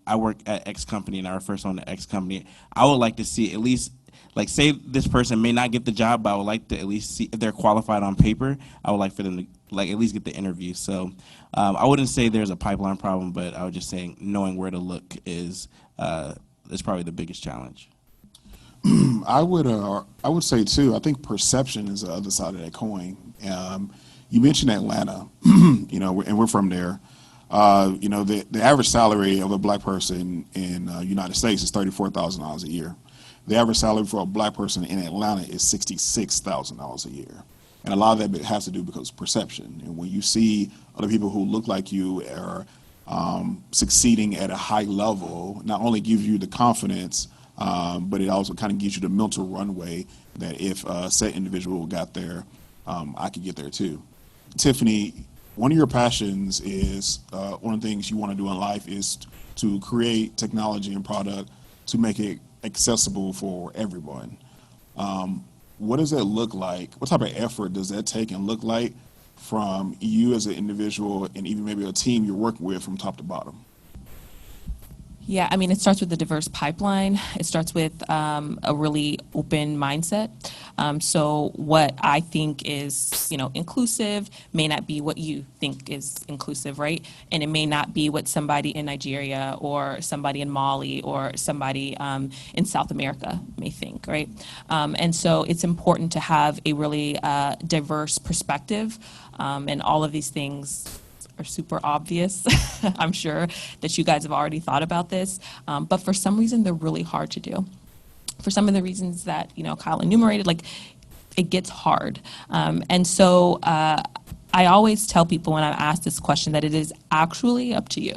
Speaker 6: I work at X company and I refer someone to X company, I would like to see at least, like say this person may not get the job, but I would like to at least see if they're qualified on paper. I would like for them to like at least get the interview. So I wouldn't say there's a pipeline problem, but I would just say knowing where to look is probably the biggest challenge.
Speaker 1: I would say too, I think perception is the other side of that coin. You mentioned Atlanta, and we're from there. The average salary of a black person in United States is $34,000 a year. The average salary for a black person in Atlanta is $66,000 a year. And a lot of that has to do because of perception. And when you see other people who look like you are succeeding at a high level, not only gives you the confidence, but it also kind of gives you the mental runway that if a set individual got there, I could get there too. Tiffany, one of your passions is, one of the things you want to do in life is to create technology and product to make it accessible for everyone. What does that look like? What type of effort does that take and look like from you as an individual and even maybe a team you're working with from top to bottom?
Speaker 5: Yeah, I mean, it starts with a diverse pipeline. It starts with a really open mindset. So what I think is, inclusive may not be what you think is inclusive, right? And it may not be what somebody in Nigeria or somebody in Mali or somebody in South America may think, right? And so it's important to have a really diverse perspective, and all of these things are super obvious. I'm sure that you guys have already thought about this, but for some reason they're really hard to do. For some of the reasons that Kyle enumerated, like it gets hard, and so I always tell people when I'm asked this question that it is actually up to you.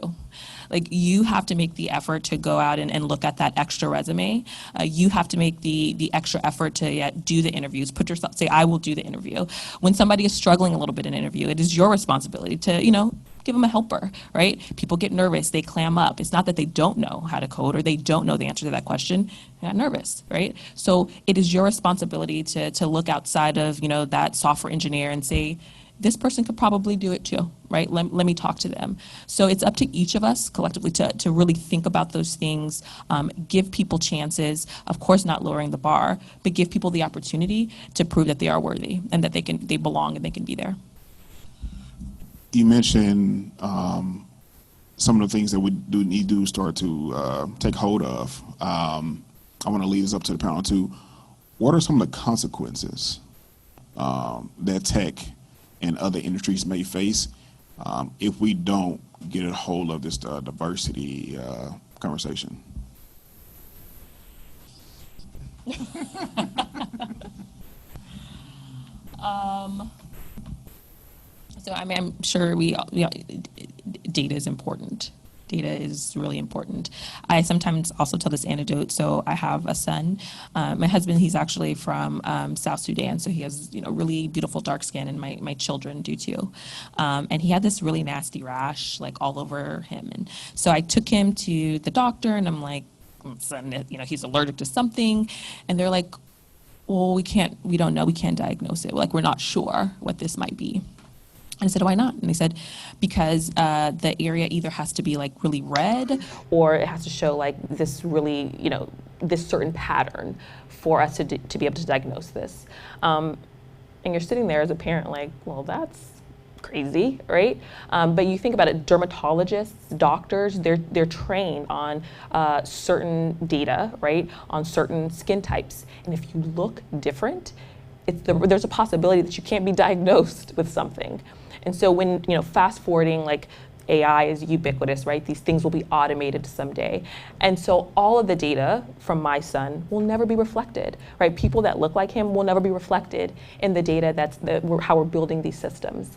Speaker 5: Like you have to make the effort to go out and look at that extra resume. You have to make the extra effort to do the interviews. Put yourself, say, I will do the interview. When somebody is struggling a little bit in an interview, it is your responsibility to, give them a helper, right? People get nervous, they clam up. It's not that they don't know how to code or they don't know the answer to that question. They got nervous, right? So it is your responsibility to look outside of, that software engineer and say, this person could probably do it too, right? Let me talk to them. So it's up to each of us collectively to really think about those things, give people chances, of course not lowering the bar, but give people the opportunity to prove that they are worthy and that they belong and they can be there.
Speaker 1: You mentioned some of the things that we do need to start to take hold of. I want to lead us up to the panel too. What are some of the consequences that tech and other industries may face if we don't get a hold of this diversity conversation?
Speaker 5: So I mean, I'm sure data is important. Data is really important. I sometimes also tell this anecdote. So I have a son. My husband, he's actually from South Sudan, so he has really beautiful dark skin, and my children do too. And he had this really nasty rash like all over him. And so I took him to the doctor, and I'm like, my son, he's allergic to something. And they're like, well, we don't know, we can't diagnose it. Like, we're not sure what this might be. And I said, why not? And they said, because the area either has to be like really red, or it has to show like this really, this certain pattern for us to be able to diagnose this. And you're sitting there as a parent like, well, that's crazy, right? But you think about it, dermatologists, doctors, they're trained on certain data, right? On certain skin types. And if you look different, there's a possibility that you can't be diagnosed with something. And so when, fast forwarding, like AI is ubiquitous, right? These things will be automated someday. And so all of the data from my son will never be reflected, right? People that look like him will never be reflected in the data how we're building these systems.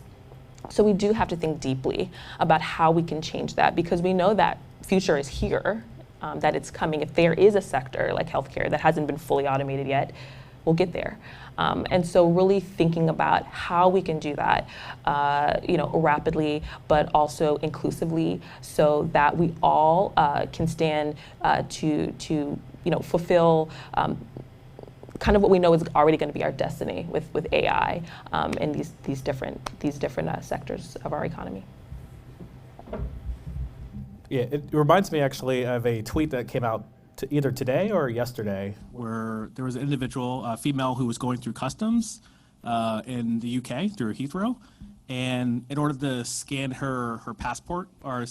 Speaker 5: So we do have to think deeply about how we can change that, because we know that future is here, that it's coming. If there is a sector like healthcare that hasn't been fully automated yet, we'll get there. And so really thinking about how we can do that, rapidly, but also inclusively, so that we all can stand to fulfill kind of what we know is already going to be our destiny with AI in these different sectors of our economy.
Speaker 7: Yeah, it reminds me actually of a tweet that came out either today or yesterday.
Speaker 3: Where there was an individual, a female, who was going through customs in the UK through Heathrow, and in order to scan her passport, or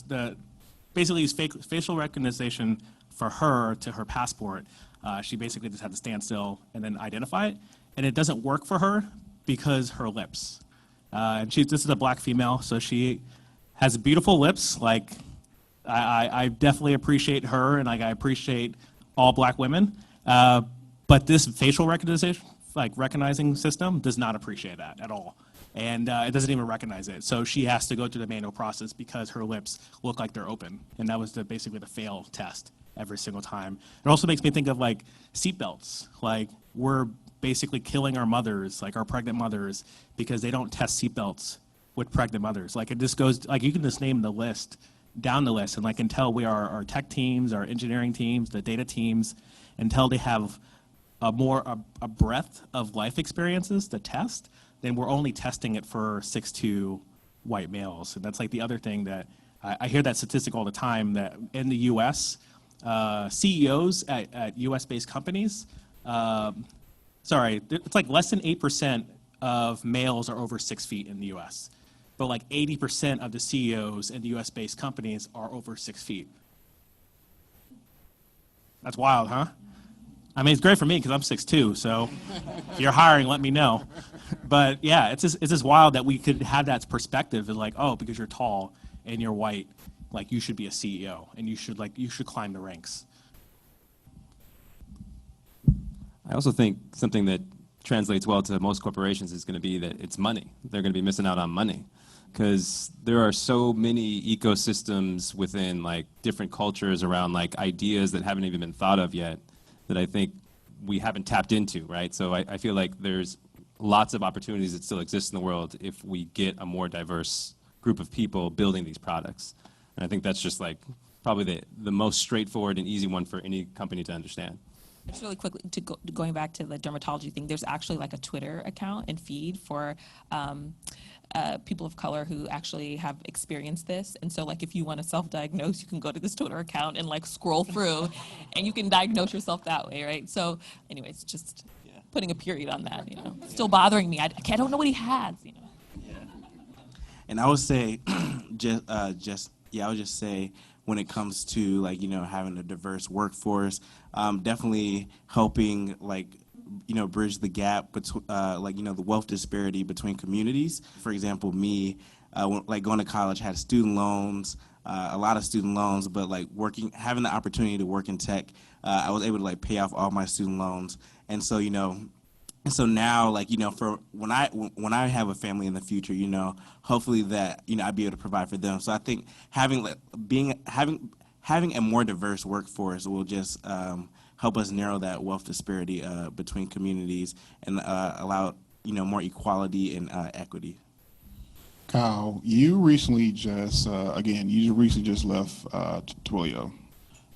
Speaker 3: basically use facial recognition for her to her passport, she basically just had to stand still and then identify it, and it doesn't work for her because her lips. And this is a black female, so she has beautiful lips. Like, I definitely appreciate her, and like I appreciate all black women. But this facial recognizing system does not appreciate that at all. And it doesn't even recognize it. So she has to go through the manual process because her lips look like they're open. And that was basically the fail test every single time. It also makes me think of like seatbelts. Like, we're basically killing our mothers, like our pregnant mothers, because they don't test seatbelts with pregnant mothers. Like, it just goes, like, you can just name the list, down the list, and like until our tech teams, our engineering teams, the data teams, until they have a breadth of life experiences to test, then we're only testing it for 6'2" white males. And that's like the other thing that I hear that statistic all the time, that in the US, CEOs at US-based companies, it's like less than 8% of males are over 6 feet in the US. But like 80% of the CEOs in the US-based companies are over 6 feet. That's wild, huh? I mean, it's great for me because I'm 6'2", so if you're hiring, let me know. But yeah, it's just wild that we could have that perspective, is like, oh, because you're tall and you're white, like you should be a CEO and you should climb the ranks.
Speaker 4: I also think something that translates well to most corporations is going to be that it's money. They're going to be missing out on money, because there are so many ecosystems within like different cultures around like ideas that haven't even been thought of yet, that I think we haven't tapped into, right? So I feel like there's lots of opportunities that still exist in the world if we get a more diverse group of people building these products. And I think that's just like probably the most straightforward and easy one for any company to understand.
Speaker 5: Just really quickly, going back to the dermatology thing, there's actually like a Twitter account and feed for people of color who actually have experienced this. And so like if you want to self-diagnose, you can go to this Twitter account and like scroll through and you can diagnose yourself that way, right? So anyways, just putting a period on that, Still bothering me. I don't know what he has,
Speaker 6: And I would say, I would just say, when it comes to like, having a diverse workforce, definitely helping like, bridge the gap between, the wealth disparity between communities. For example, me, going to college, had student loans, a lot of student loans, but like having the opportunity to work in tech, I was able to like pay off all my student loans. And so, so now, like, for when I have a family in the future, hopefully that, I'd be able to provide for them. So I think having a more diverse workforce will just help us narrow that wealth disparity between communities and allow, more equality and equity.
Speaker 1: Kyle, you recently just left Twilio.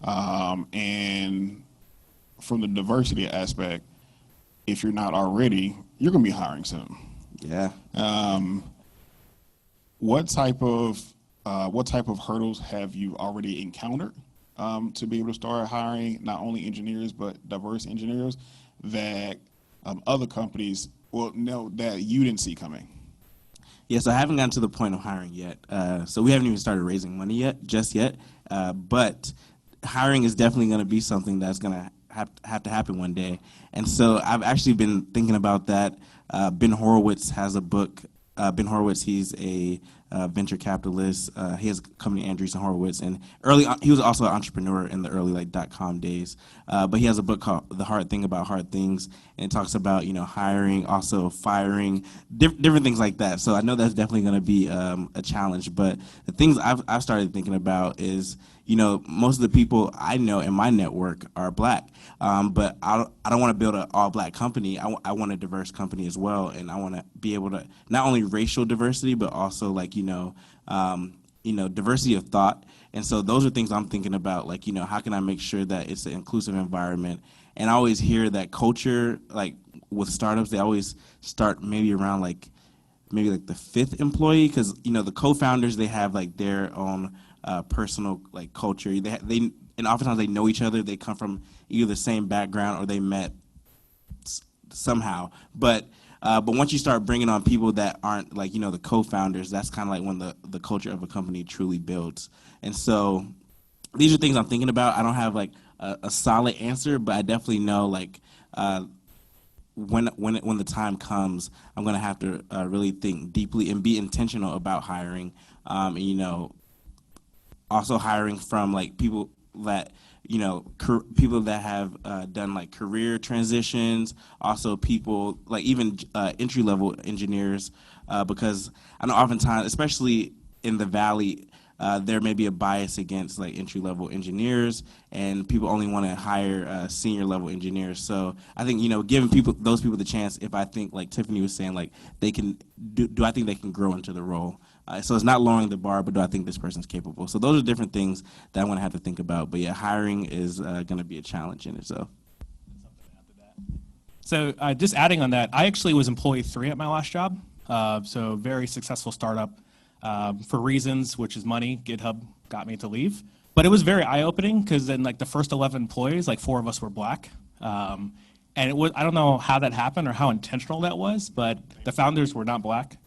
Speaker 1: And from the diversity aspect, if you're not already, you're going to be hiring soon.
Speaker 6: Yeah.
Speaker 1: What type of hurdles have you already encountered to be able to start hiring not only engineers but diverse engineers that other companies will know that you didn't see coming?
Speaker 6: Yeah, so I haven't gotten to the point of hiring yet. So we haven't even started raising money just yet. But hiring is definitely going to be something that's going to have to happen one day. And so I've actually been thinking about that. Ben Horowitz has a book. Ben Horowitz, he's a venture capitalist. He has a company, Andreessen Horowitz, and he was also an entrepreneur in the early .com days. But he has a book called The Hard Thing About Hard Things, and it talks about hiring, also firing, different things like that. So I know that's definitely going to be a challenge. But the things I've started thinking about is most of the people I know in my network are black, but I don't want to build an all-black company. I want a diverse company as well, and I want to be able to not only racial diversity, but also diversity of thought. And so those are things I'm thinking about, how can I make sure that it's an inclusive environment? And I always hear that culture, with startups, they always start maybe around maybe the fifth employee, because the co-founders, they have their own personal culture. They and oftentimes they know each other. They come from either the same background or they met somehow. But once you start bringing on people that aren't the co-founders, that's kind of when the culture of a company truly builds. And so these are things I'm thinking about. I don't have a solid answer, but I definitely know when the time comes, I'm gonna have to really think deeply and be intentional about hiring. Also hiring from people that people that have done career transitions, also people even entry-level engineers, because I know oftentimes, especially in the Valley, there may be a bias against entry-level engineers, and people only want to hire senior-level engineers. So I think giving those people the chance, if I think Tiffany was saying, they can do I think they can grow into the role. So it's not lowering the bar, but do I think this person's capable? So those are different things that I'm going to have to think about. But yeah, hiring is going to be a challenge in itself.
Speaker 3: So just adding on that, I actually was employee 3 at my last job. So very successful startup. For reasons, which is money, GitHub got me to leave. But it was very eye-opening because in the first 11 employees, 4 of us were black. And it was, I don't know how that happened or how intentional that was, but the founders were not black.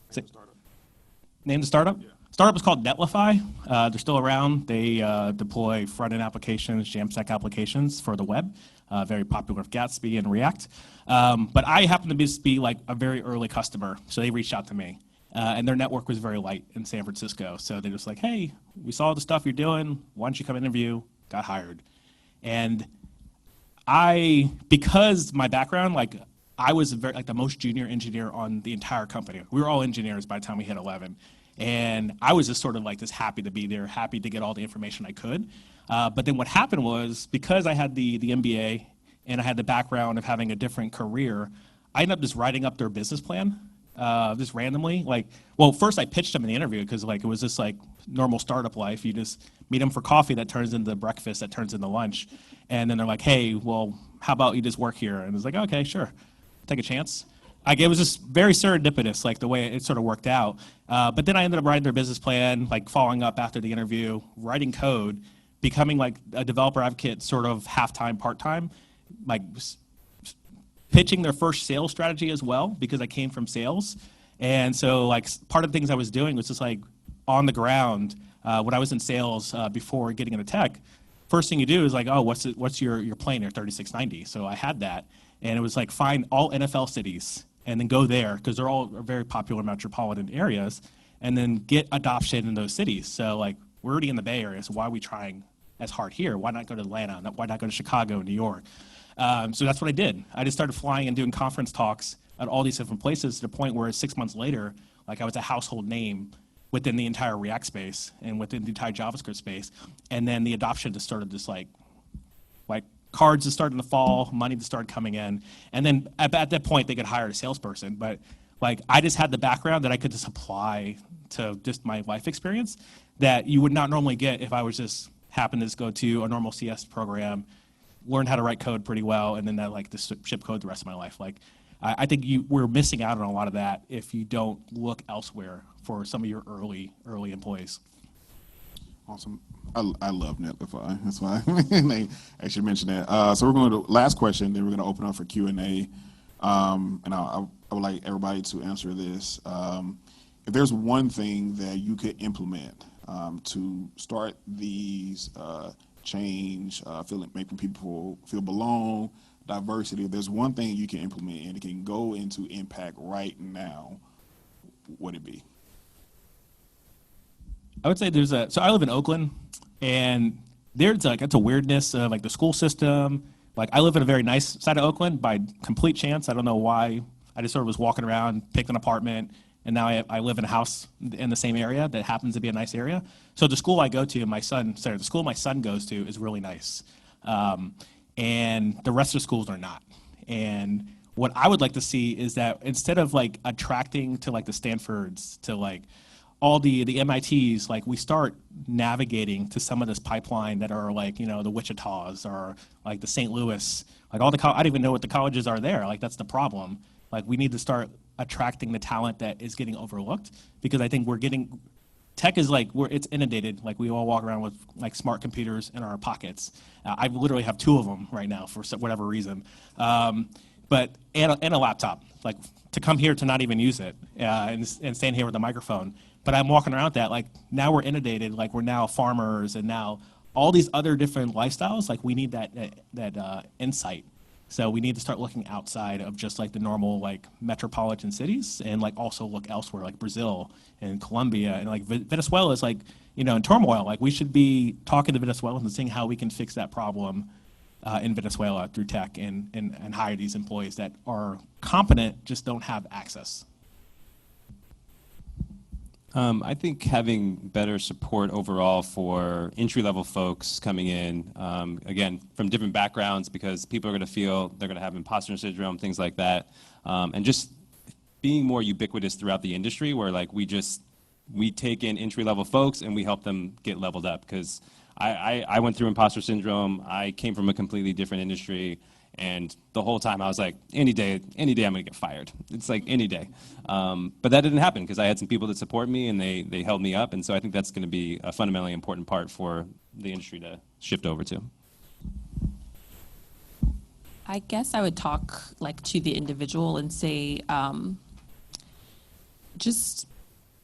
Speaker 3: Name the startup? Yeah. Startup is called Netlify. They're still around. They deploy front-end applications, Jamstack applications for the web, very popular with Gatsby and React. But I happened to be a very early customer, so they reached out to me. And their network was very light in San Francisco. So they're just hey, we saw the stuff you're doing. Why don't you come interview? Got hired. And because my background, I was very, the most junior engineer on the entire company. We were all engineers by the time we hit 11. And I was just sort of just happy to be there, happy to get all the information I could. But then what happened was, because I had the MBA and I had the background of having a different career, I ended up just writing up their business plan. Just randomly, first I pitched them in the interview because it was just normal startup life. You just meet them for coffee that turns into breakfast, that turns into lunch. And then they're hey, well, how about you just work here? And it's okay, sure, take a chance. It was just very serendipitous, the way it sort of worked out. But then I ended up writing their business plan, following up after the interview, writing code, becoming a developer advocate, sort of half-time, part-time, pitching their first sales strategy as well, because I came from sales. And so part of the things I was doing was just on the ground when I was in sales before getting into tech. First thing you do is oh, what's your plane, your 3690? So I had that, and it was find all NFL cities and then go there, because they're all very popular metropolitan areas, and then get adoption in those cities. So we're already in the Bay Area, so why are we trying as hard here? Why not go to Atlanta? Why not go to Chicago, New York? So that's what I did. I just started flying and doing conference talks at all these different places, to the point where 6 months later, I was a household name within the entire React space and within the entire JavaScript space. And then the adoption just started just cards just starting to fall, money just started coming in. And then at that point, they could hire a salesperson. But I just had the background that I could just apply to just my life experience that you would not normally get if I was just happened to just go to a normal CS program, learned how to write code pretty well, and then that like just ship code the rest of my life. Like, I think we're missing out on a lot of that if you don't look elsewhere for some of your early employees.
Speaker 1: Awesome. I love Netlify. That's why they actually mentioned that. So we're going to last question, then we're going to open up for Q&A. And I would like everybody to answer this. If there's one thing that you could implement to start these change, making people feel belong, diversity, if there's one thing you can implement and it can go into impact right now, what would it be?
Speaker 3: I would say so I live in Oakland, and there's like, it's a weirdness of like the school system. Like, I live in a very nice side of Oakland by complete chance. I don't know why. I just sort of was walking around, picked an apartment, and now I live in a house in the same area that happens to be a nice area. So the school I go to, the school my son goes to is really nice. And the rest of the schools are not. And what I would like to see is that instead of like attracting to like the Stanfords, to like all the MITs, like we start navigating to some of this pipeline that are like, you know, the Wichitas or like the St. Louis, like all the, I don't even know what the colleges are there. Like, that's the problem. Like, we need to start attracting the talent that is getting overlooked, because I think tech is like, it's inundated. Like, we all walk around with like smart computers in our pockets. I literally have 2 of them right now for whatever reason. And a laptop, like to come here to not even use it and stand here with a microphone. But I'm walking around with that, like, now we're inundated, like we're now farmers and now all these other different lifestyles. Like, we need that insight. So we need to start looking outside of just like the normal like metropolitan cities, and like also look elsewhere, like Brazil and Colombia, and like Venezuela is like, you know, in turmoil. Like, we should be talking to Venezuelans and seeing how we can fix that problem in Venezuela through tech, and hire these employees that are competent, just don't have access.
Speaker 4: I think having better support overall for entry-level folks coming in, again, from different backgrounds, because people are going to feel they're going to have imposter syndrome, things like that, and just being more ubiquitous throughout the industry, where like we take in entry-level folks and we help them get leveled up. Because I went through imposter syndrome. I came from a completely different industry. And the whole time I was like, any day I'm gonna get fired. It's like any day. But that didn't happen, because I had some people that support me and they held me up. And so I think that's gonna be a fundamentally important part for the industry to shift over to.
Speaker 5: I guess I would talk like to the individual and say, just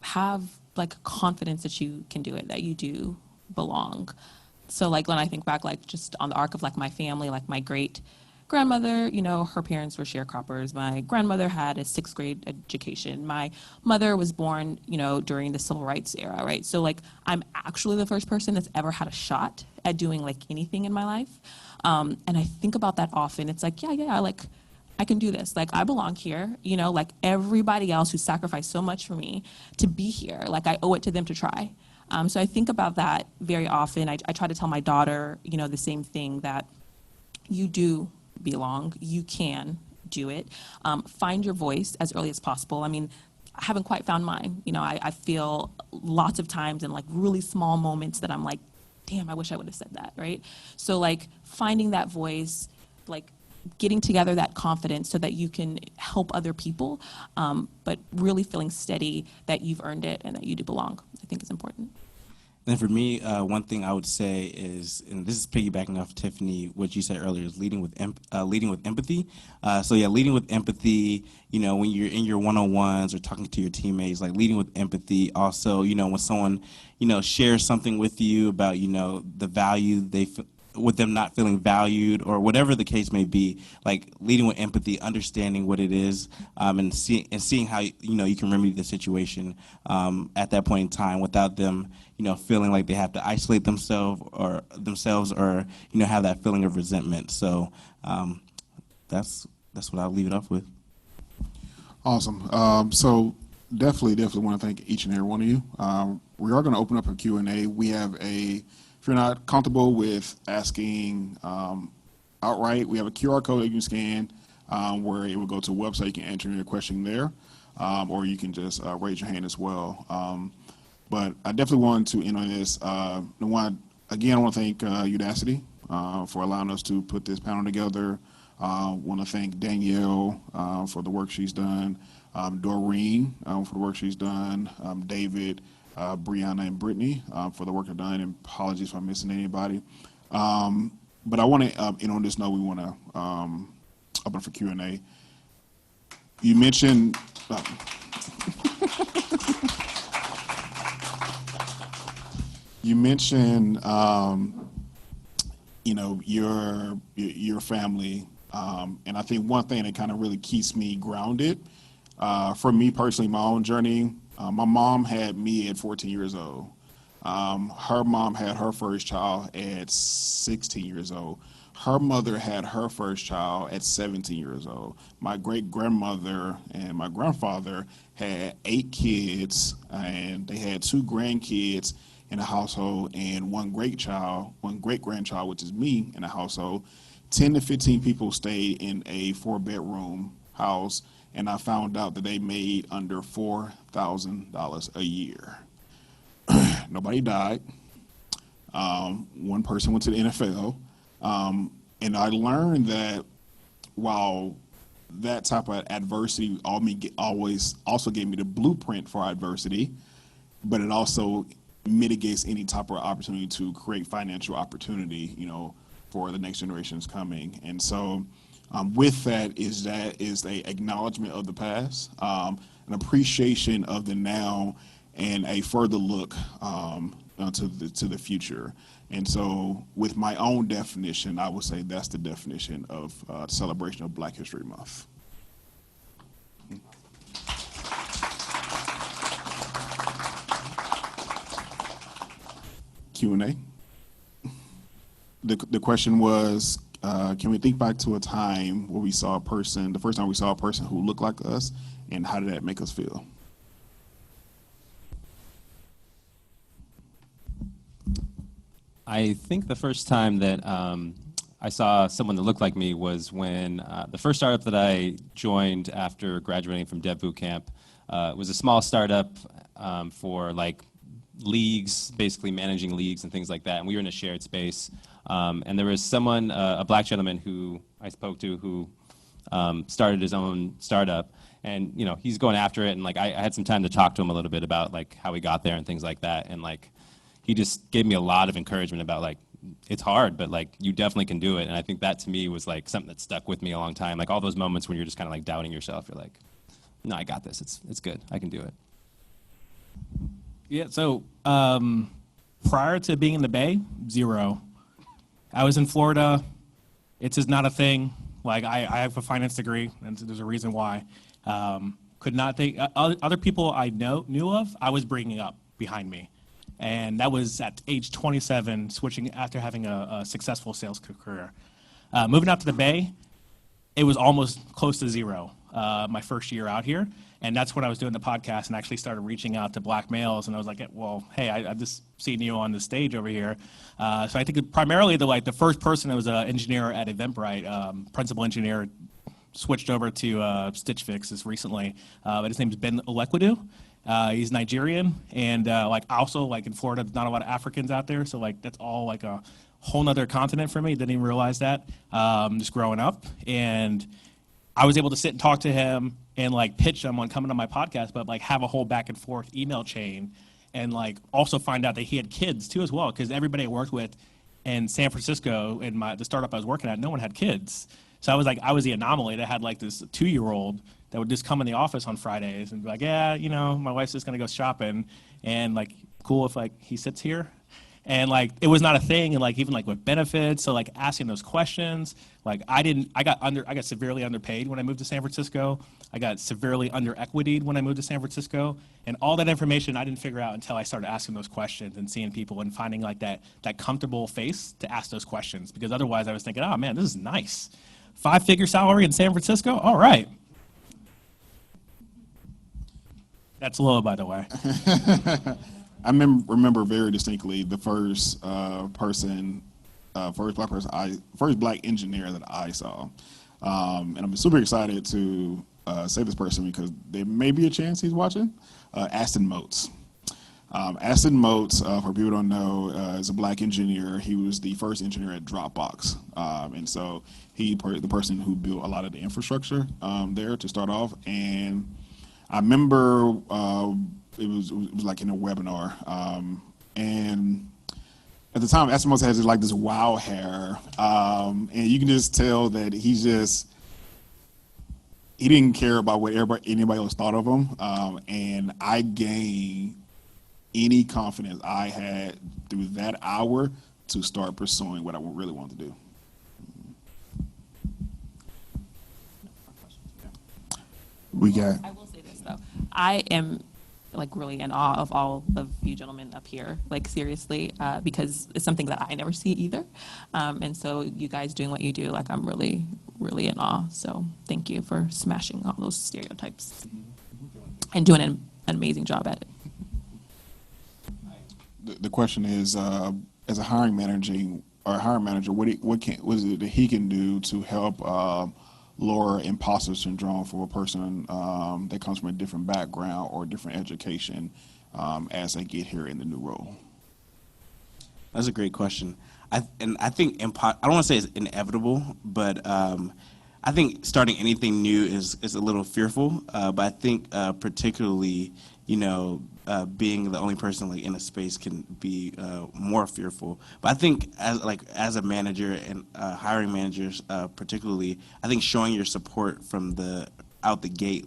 Speaker 5: have like confidence that you can do it, that you do belong. So like when I think back, like just on the arc of like my family, like my great grandmother, you know, her parents were sharecroppers. My grandmother had a 6th grade education. My mother was born, you know, during the civil rights era, right? So like, I'm actually the first person that's ever had a shot at doing like anything in my life. And I think about that often. It's like, yeah, like I can do this. Like, I belong here, you know, like everybody else who sacrificed so much for me to be here. Like, I owe it to them to try. So I think about that very often. I try to tell my daughter, you know, the same thing, that you do belong, you can do it. Find your voice as early as possible. I mean, I haven't quite found mine. You know, I feel lots of times in like really small moments that I'm like, damn, I wish I would have said that, right? So like finding that voice, like getting together that confidence so that you can help other people, but really feeling steady that you've earned it and that you do belong, I think is important.
Speaker 6: And for me, one thing I would say is, and this is piggybacking off Tiffany, what you said earlier, is leading with empathy. So yeah, leading with empathy, you know, when you're in your one-on-ones or talking to your teammates, like leading with empathy. Also, you know, when someone, you know, shares something with you about, you know, the value with them not feeling valued or whatever the case may be, like leading with empathy, understanding what it is, and seeing how, you know, you can remedy the situation at that point in time without them, you know, feeling like they have to isolate themselves or you know, have that feeling of resentment. So that's what I'll leave it off with.
Speaker 1: Awesome. So definitely want to thank each and every one of you. We are going to open up a Q&A. We have if you're not comfortable with asking outright, we have a QR code that you can scan where it will go to a website. You can enter your question there, or you can just raise your hand as well. But I definitely want to end on this. I want Again, I want to thank Udacity for allowing us to put this panel together. Want to thank Danielle for the work she's done, Doreen for the work she's done, David, Brianna, and Brittany for the work they've done, and apologies if I'm missing anybody. But I want to, on this note, we want to open for Q&A. You mentioned, you mentioned, your family, and I think one thing that kind of really keeps me grounded, for me personally, my own journey, my mom had me at 14 years old. Her mom had her first child at 16 years old. Her mother had her first child at 17 years old. My great-grandmother and my grandfather had 8 kids, and they had 2 grandkids in the household and one great-grandchild, which is me, in the household. 10 to 15 people stayed in a 4-bedroom house, and I found out that they made under $4,000 a year. Nobody died. One person went to the NFL. And I learned that while that type of adversity always also gave me the blueprint for adversity, but it also mitigates any type of opportunity to create financial opportunity, for the next generations coming. And so with that is a acknowledgement of the past, an appreciation of the now, and a further look to the future. And so with my own definition, I would say that's the definition of celebration of Black History Month. Q&A. The question was, can we think back to a time where we saw the first time we saw a person who looked like us, and how did that make us feel?
Speaker 4: I think the first time that I saw someone that looked like me was when the first startup that I joined after graduating from Dev Bootcamp was a small startup for like leagues, basically managing leagues and things like that. And we were in a shared space. And there was someone, a Black gentleman who I spoke to, who started his own startup. And he's going after it. And like I had some time to talk to him a little bit about like how he got there and things like that. And like he just gave me a lot of encouragement about like, it's hard, but like you definitely can do it. And I think that to me was like something that stuck with me a long time. Like all those moments when you're just kind of like doubting yourself, you're like, no, I got this. It's good. I can do it.
Speaker 3: Yeah, so prior to being in the Bay, 0. I was in Florida. It's just not a thing. Like I have a finance degree, and there's a reason why. Could not think, other people I knew of, I was bringing up behind me. And that was at age 27, switching after having a successful sales career. Moving out to the Bay, it was almost close to 0 my first year out here. And that's when I was doing the podcast and actually started reaching out to Black males. And I was like, well, hey, I've just seen you on the stage over here. So I think primarily the first person that was an engineer at Eventbrite, principal engineer, switched over to Stitch Fix recently. But his name is Ben Olekwadu. He's Nigerian, and also in Florida, there's not a lot of Africans out there, so that's all like a whole nother continent for me. Didn't even realize that just growing up, and I was able to sit and talk to him and pitch him on coming on my podcast, but have a whole back and forth email chain, and also find out that he had kids too as well, because everybody I worked with in San Francisco in the startup I was working at, no one had kids. So I was the anomaly that had this 2-year-old that would just come in the office on Fridays and be like, yeah, my wife's just gonna go shopping, and cool if he sits here, and it was not a thing, and even with benefits, so asking those questions, I got severely underpaid when I moved to San Francisco. I got severely under equitied when I moved to San Francisco, and all that information I didn't figure out until I started asking those questions and seeing people and finding that comfortable face to ask those questions, because otherwise I was thinking, oh man, this is nice. 5-figure salary in San Francisco? All right. That's low, by the way.
Speaker 1: I remember very distinctly the first first Black engineer that I saw. And I'm super excited to say this person because there may be a chance he's watching. Aston Motes. Aston Motes, for people who don't know, is a black engineer. He was the first engineer at Dropbox. And so the person who built a lot of the infrastructure there to start off. And I remember it was like in a webinar. And at the time, Aston Motes had like this wild hair. And you can just tell that he didn't care about what anybody else thought of him. And I gained any confidence I had through that hour to start pursuing what I really wanted to do. We got.
Speaker 5: I will say this though, I am like really in awe of all of you gentlemen up here, like seriously, because it's something that I never see either. And so you guys doing what you do, like I'm really, really in awe. So thank you for smashing all those stereotypes and doing an amazing job at it.
Speaker 1: The question is, as a hiring manager, what is it that he can do to help lower imposter syndrome for a person that comes from a different background or different education as they get here in the new role?
Speaker 6: That's a great question. I think I don't want to say it's inevitable, but I think starting anything new is a little fearful. But I think particularly, being the only person like in a space can be more fearful. But I think as a manager and hiring managers particularly, I think showing your support from out the gate,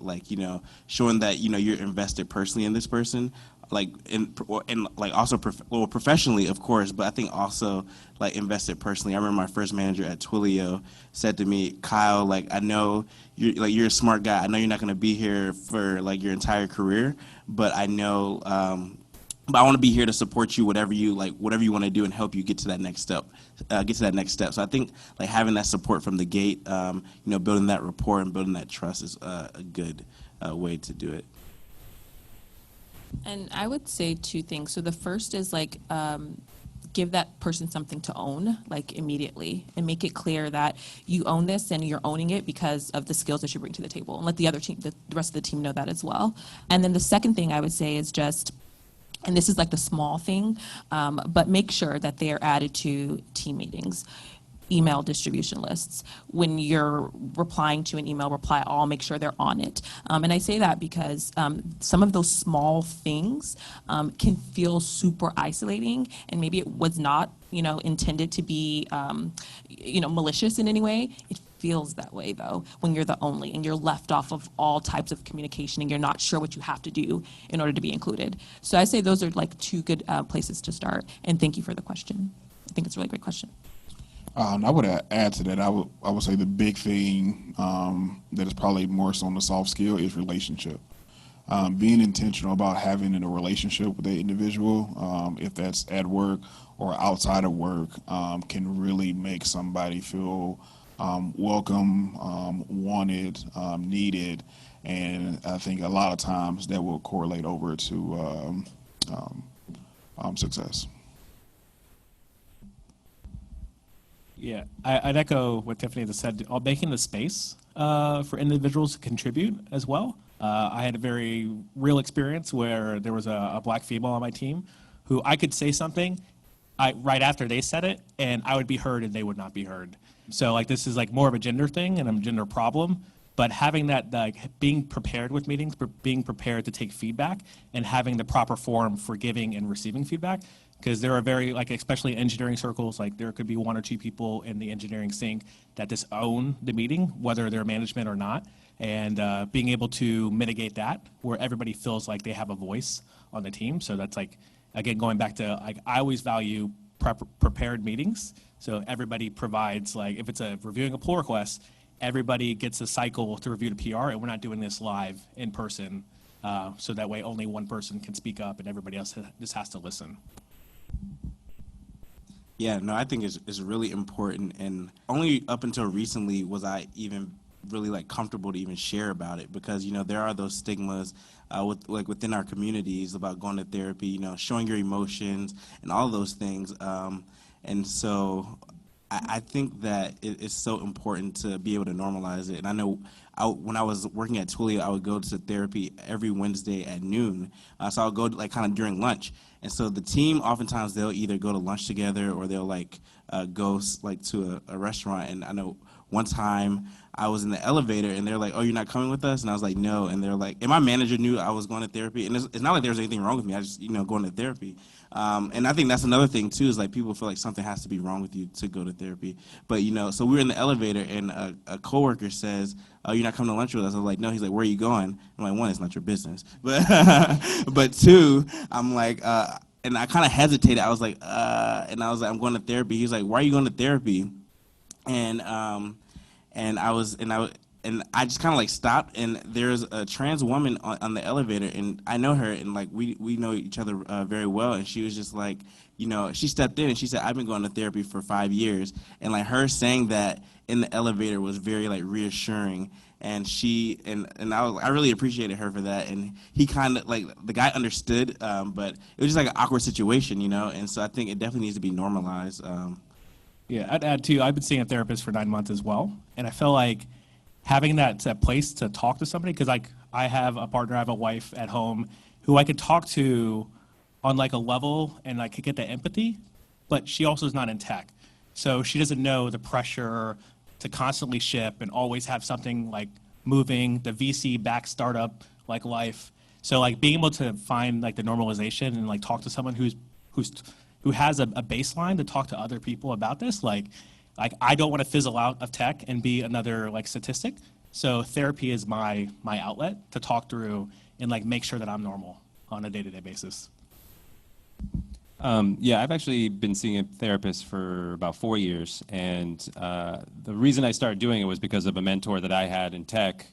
Speaker 6: showing that you're invested personally in this person, also professionally, of course, but I think also invested personally. I remember my first manager at Twilio said to me, Kyle, I know you're a smart guy. I know you're not going to be here for your entire career, but I know, but I want to be here to support you, whatever you want to do, and help you get to that next step. So I think having that support from the gate, building that rapport and building that trust is a good way to do it.
Speaker 5: And I would say two things. So the first is give that person something to own, immediately, and make it clear that you own this and you're owning it because of the skills that you bring to the table, and let the rest of the team know that as well. And then the second thing I would say is and this is the small thing, but make sure that they are added to team meetings, email distribution lists. When you're replying to an email, reply all, make sure they're on it. And I say that because some of those small things can feel super isolating, and maybe it was not, intended to be, malicious in any way. It feels that way though when you're the only and you're left off of all types of communication and you're not sure what you have to do in order to be included. So I say those are two good places to start. And thank you for the question. I think it's a really great question.
Speaker 1: I would add to that. I would say the big thing that is probably more so on the soft skill is relationship. Being intentional about having a relationship with the individual, if that's at work or outside of work, can really make somebody feel welcome, wanted, needed, and I think a lot of times that will correlate over to success.
Speaker 3: Yeah, I'd echo what Tiffany just said, making the space for individuals to contribute as well. I had a very real experience where there was a black female on my team who I could say something right after they said it, and I would be heard and they would not be heard. So this is more of a gender thing and a gender problem, but having that, being prepared with meetings, being prepared to take feedback, and having the proper forum for giving and receiving feedback. Because there are very, especially in engineering circles, there could be one or two people in the engineering sync that just own the meeting, whether they're management or not, and being able to mitigate that where everybody feels like they have a voice on the team. So that's again, going back to, I always value prepared meetings. So everybody provides, if it's reviewing a pull request, everybody gets a cycle to review the PR, and we're not doing this live in person. So that way only one person can speak up and everybody else just has to listen.
Speaker 6: Yeah, no, I think it's really important, and only up until recently was I even really comfortable to even share about it, because there are those stigmas within our communities about going to therapy, showing your emotions and all those things, and so I think that it's so important to be able to normalize it. And I know when I was working at Twilio, I would go to therapy every Wednesday at noon. So I would go like kind of during lunch. And so the team, oftentimes they'll either go to lunch together or they'll like go like to a restaurant. And I know one time I was in the elevator and they're like, "Oh, you're not coming with us?" And I was like, "No." And they're like, and my manager knew I was going to therapy. And it's not like there was anything wrong with me. I just, going to therapy. And I think that's another thing too, is like people feel like something has to be wrong with you to go to therapy. But so we were in the elevator and a coworker says, "Oh, you're not coming to lunch with us?" I was like, "No." He's like, "Where are you going?" I'm like, one, it's not your business. But two, I'm like, and I kind of hesitated. I was like, and I was like, "I'm going to therapy." He's like, "Why are you going to therapy?" And I just kind of like stopped, and there's a trans woman on the elevator, and I know her, and like we know each other very well, and she was just like, she stepped in and she said, "I've been going to therapy for 5 years," and like her saying that in the elevator was very like reassuring, and I really appreciated her for that, and he kind of like the guy understood, but it was just like an awkward situation, and so I think it definitely needs to be normalized.
Speaker 3: Yeah, I'd add too, I've been seeing a therapist for 9 months as well, and I feel like having that place to talk to somebody, because like I have a partner, I have a wife at home who I could talk to on like a level and I could get the empathy, but she also is not in tech. So she doesn't know the pressure to constantly ship and always have something like moving, the VC back startup like life. So like being able to find like the normalization and like talk to someone who has a baseline to talk to other people about this, like I don't want to fizzle out of tech and be another like statistic. So therapy is my outlet to talk through and like make sure that I'm normal on a day-to-day basis.
Speaker 4: Yeah, I've actually been seeing a therapist for about 4 years, and the reason I started doing it was because of a mentor that I had in tech.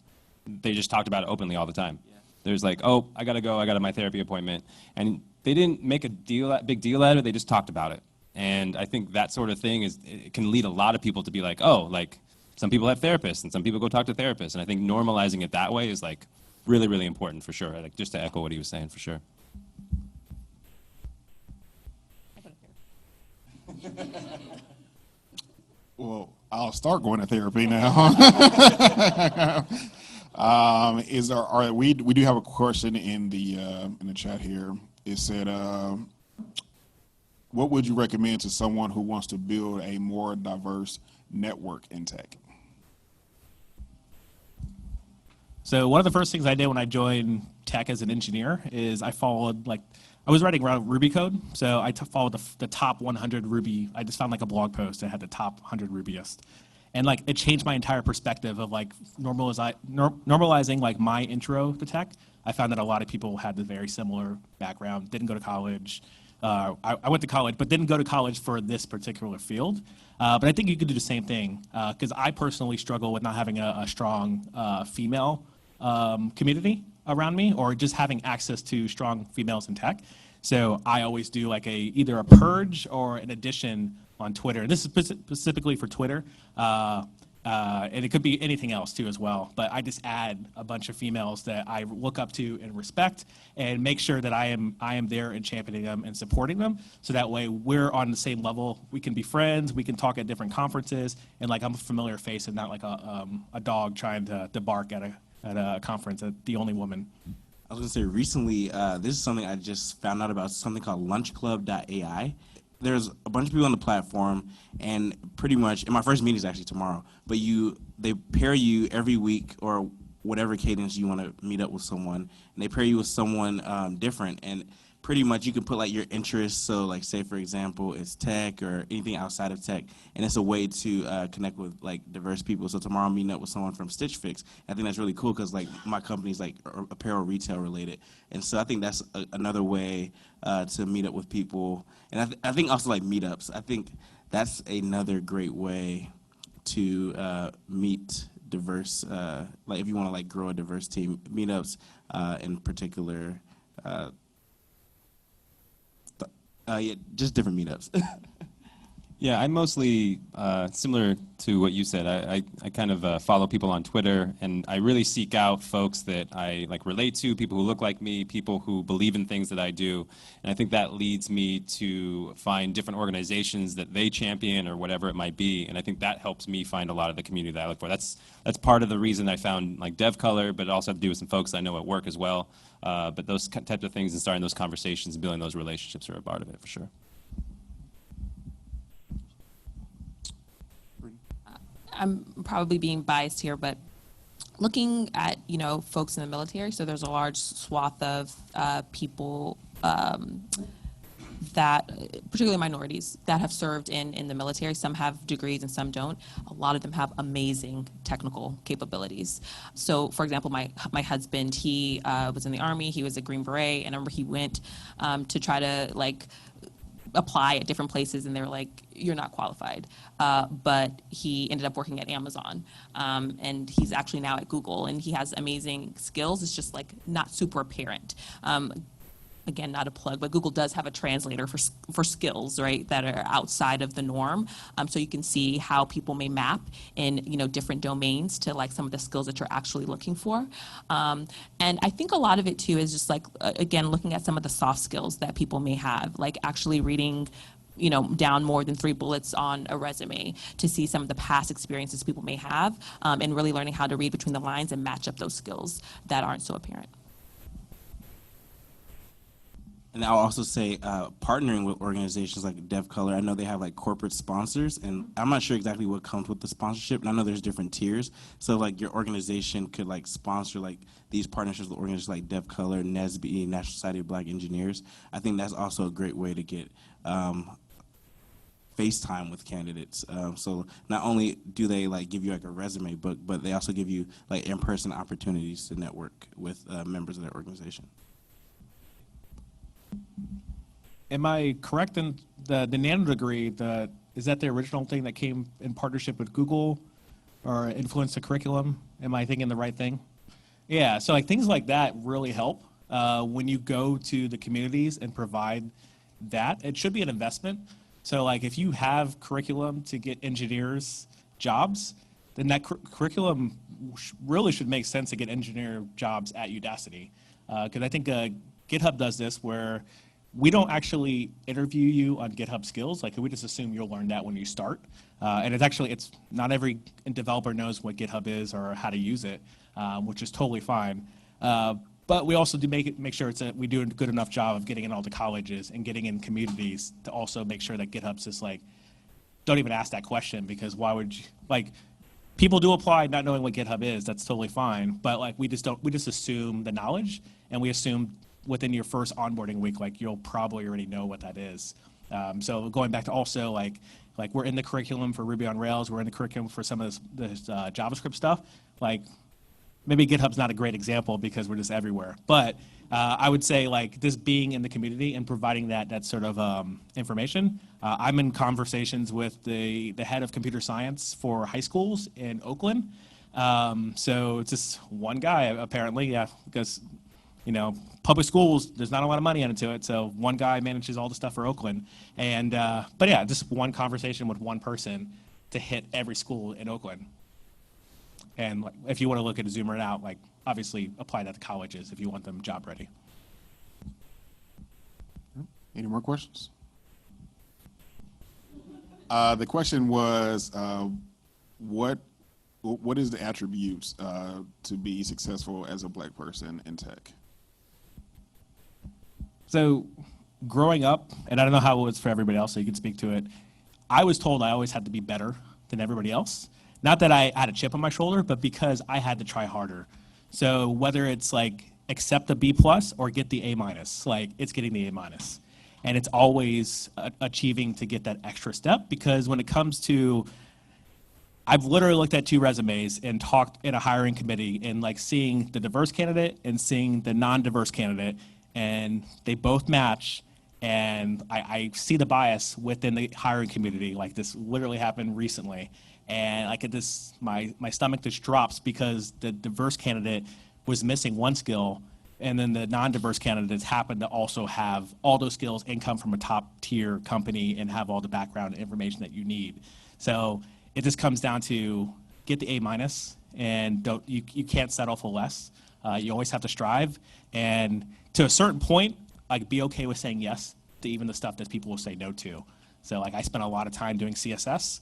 Speaker 4: They just talked about it openly all the time. There's like, "Oh, I gotta go, I got my therapy appointment," and they didn't make a big deal out of it. They just talked about it. And I think that sort of thing it can lead a lot of people to be like, "Oh, like some people have therapists and some people go talk to therapists." And I think normalizing it that way is like really, really important for sure. Like just to echo what he was saying for sure.
Speaker 1: Well, I'll start going to therapy now. We do have a question in the chat here. It said, what would you recommend to someone who wants to build a more diverse network in tech?
Speaker 3: So one of the first things I did when I joined tech as an engineer is I followed I was writing around Ruby code, so I followed the top 100 Ruby. I just found like a blog post that had the top 100 Rubyist, and like it changed my entire perspective of like normalizing like my intro to tech. I found that a lot of people had the very similar background, didn't go to college. I went to college, but didn't go to college for this particular field. But I think you could do the same thing, because I personally struggle with not having a strong female community around me, or just having access to strong females in tech. So I always do like either a purge or an addition on Twitter. And this is specifically for Twitter. And it could be anything else too as well. But I just add a bunch of females that I look up to and respect, and make sure that I am there and championing them and supporting them. So that way we're on the same level. We can be friends. We can talk at different conferences, and like I'm a familiar face and not like a dog trying to bark at a conference at the only woman.
Speaker 6: I was gonna say recently, this is something I just found out about, something called lunchclub.ai. There's a bunch of people on the platform, and pretty much, and my first meeting is actually tomorrow, but they pair you every week or whatever cadence you want to meet up with someone, and they pair you with someone different, and pretty much you can put like your interests, so like say for example it's tech or anything outside of tech, and it's a way to connect with like diverse people. So tomorrow I'm meeting up with someone from Stitch Fix. I think that's really cool because like my company's like apparel retail related, and so I think that's another way to meet up with people. And I think also like meetups, I think that's another great way to meet diverse, like if you want to like grow a diverse team, meetups in particular. Yeah, just different meetups.
Speaker 4: Yeah, I'm mostly similar to what you said. I kind of follow people on Twitter, and I really seek out folks that I like relate to, people who look like me, people who believe in things that I do. And I think that leads me to find different organizations that they champion or whatever it might be. And I think that helps me find a lot of the community that I look for. That's part of the reason I found like DevColor, but it also had to do with some folks I know at work as well. But those types of things and starting those conversations and building those relationships are a part of it for sure.
Speaker 5: I'm probably being biased here, but looking at, you know, folks in the military, so there's a large swath of people that, particularly minorities, that have served in the military. Some have degrees and some don't. A lot of them have amazing technical capabilities. So, for example, my husband, he was in the Army, he was a Green Beret, and I remember he went to try to, like, apply at different places, and they were like, you're not qualified. But he ended up working at Amazon, and he's actually now at Google, and he has amazing skills. It's just like not super apparent. Again, not a plug, but Google does have a translator for skills, right, that are outside of the norm. So you can see how people may map in, you know, different domains to like some of the skills that you're actually looking for. And I think a lot of it too is just like, again, looking at some of the soft skills that people may have, like actually reading, you know, down more than 3 bullets on a resume to see some of the past experiences people may have, and really learning how to read between the lines and match up those skills that aren't so apparent.
Speaker 6: And I'll also say partnering with organizations like DevColor. I know they have like corporate sponsors, and I'm not sure exactly what comes with the sponsorship. And I know there's different tiers. So like your organization could like sponsor like these partnerships with organizations like DevColor, NSBE, National Society of Black Engineers. I think that's also a great way to get FaceTime with candidates. So not only do they like give you like a resume book, but they also give you like in-person opportunities to network with members of their organization.
Speaker 3: Am I correct in the nano degree, is that the original thing that came in partnership with Google or influenced the curriculum? Am I thinking the right thing? Yeah, so like things like that really help when you go to the communities and provide that. It should be an investment. So like if you have curriculum to get engineers jobs, then that curriculum really should make sense to get engineer jobs at Udacity. Because I think GitHub does this where we don't actually interview you on GitHub skills. Like we just assume you'll learn that when you start. And it's not every developer knows what GitHub is or how to use it, which is totally fine. But we also do make sure we do a good enough job of getting in all the colleges and getting in communities to also make sure that GitHub's just like, don't even ask that question, because why would you, like, people do apply not knowing what GitHub is, that's totally fine. But like we just assume the knowledge, and we assume within your first onboarding week, like you'll probably already know what that is. So going back to also like we're in the curriculum for Ruby on Rails, we're in the curriculum for some of this JavaScript stuff. Like maybe GitHub's not a great example because we're just everywhere. But I would say like this being in the community and providing that sort of information. I'm in conversations with the head of computer science for high schools in Oakland. So it's just one guy apparently, yeah, because you know, public schools, there's not a lot of money into it, so one guy manages all the stuff for Oakland. And, but yeah, just one conversation with one person to hit every school in Oakland. And like, if you want to look at zoom it out, like obviously apply that to colleges if you want them job ready.
Speaker 1: Any more questions? The question was, what is the attributes to be successful as a Black person in tech?
Speaker 3: So growing up, and I don't know how it was for everybody else, so you can speak to it, I was told I always had to be better than everybody else. Not that I had a chip on my shoulder, but because I had to try harder. So whether it's like accept a B+ or get the A-, like it's getting the A-. And it's always achieving to get that extra step, because when it comes to, I've literally looked at 2 resumes and talked in a hiring committee and like seeing the diverse candidate and seeing the non-diverse candidate, and they both match. And I see the bias within the hiring community. Like this literally happened recently. And like my stomach just drops because the diverse candidate was missing one skill and then the non-diverse candidates happen to also have all those skills and come from a top-tier company and have all the background information that you need. So it just comes down to get the A-, and you can't settle for less. You always have to strive, and to a certain point, like, be okay with saying yes to even the stuff that people will say no to. So like, I spent a lot of time doing CSS.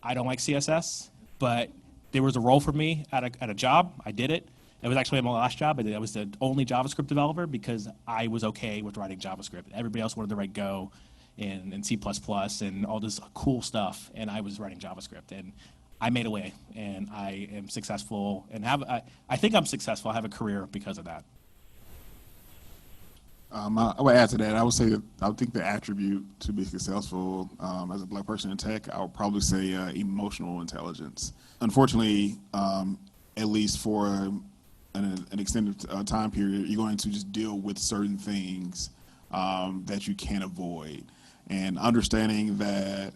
Speaker 3: I don't like CSS, but there was a role for me at a job. I did it. It was actually my last job. I was the only JavaScript developer because I was okay with writing JavaScript. Everybody else wanted to write Go and C++ and all this cool stuff, and I was writing JavaScript. And I made a way, and I am successful, and I think I'm successful. I have a career because of that.
Speaker 1: I would add to that. I would say that I would think the attribute to be successful as a Black person in tech, I would probably say emotional intelligence. Unfortunately, at least for an extended time period, you're going to just deal with certain things that you can't avoid. And understanding that,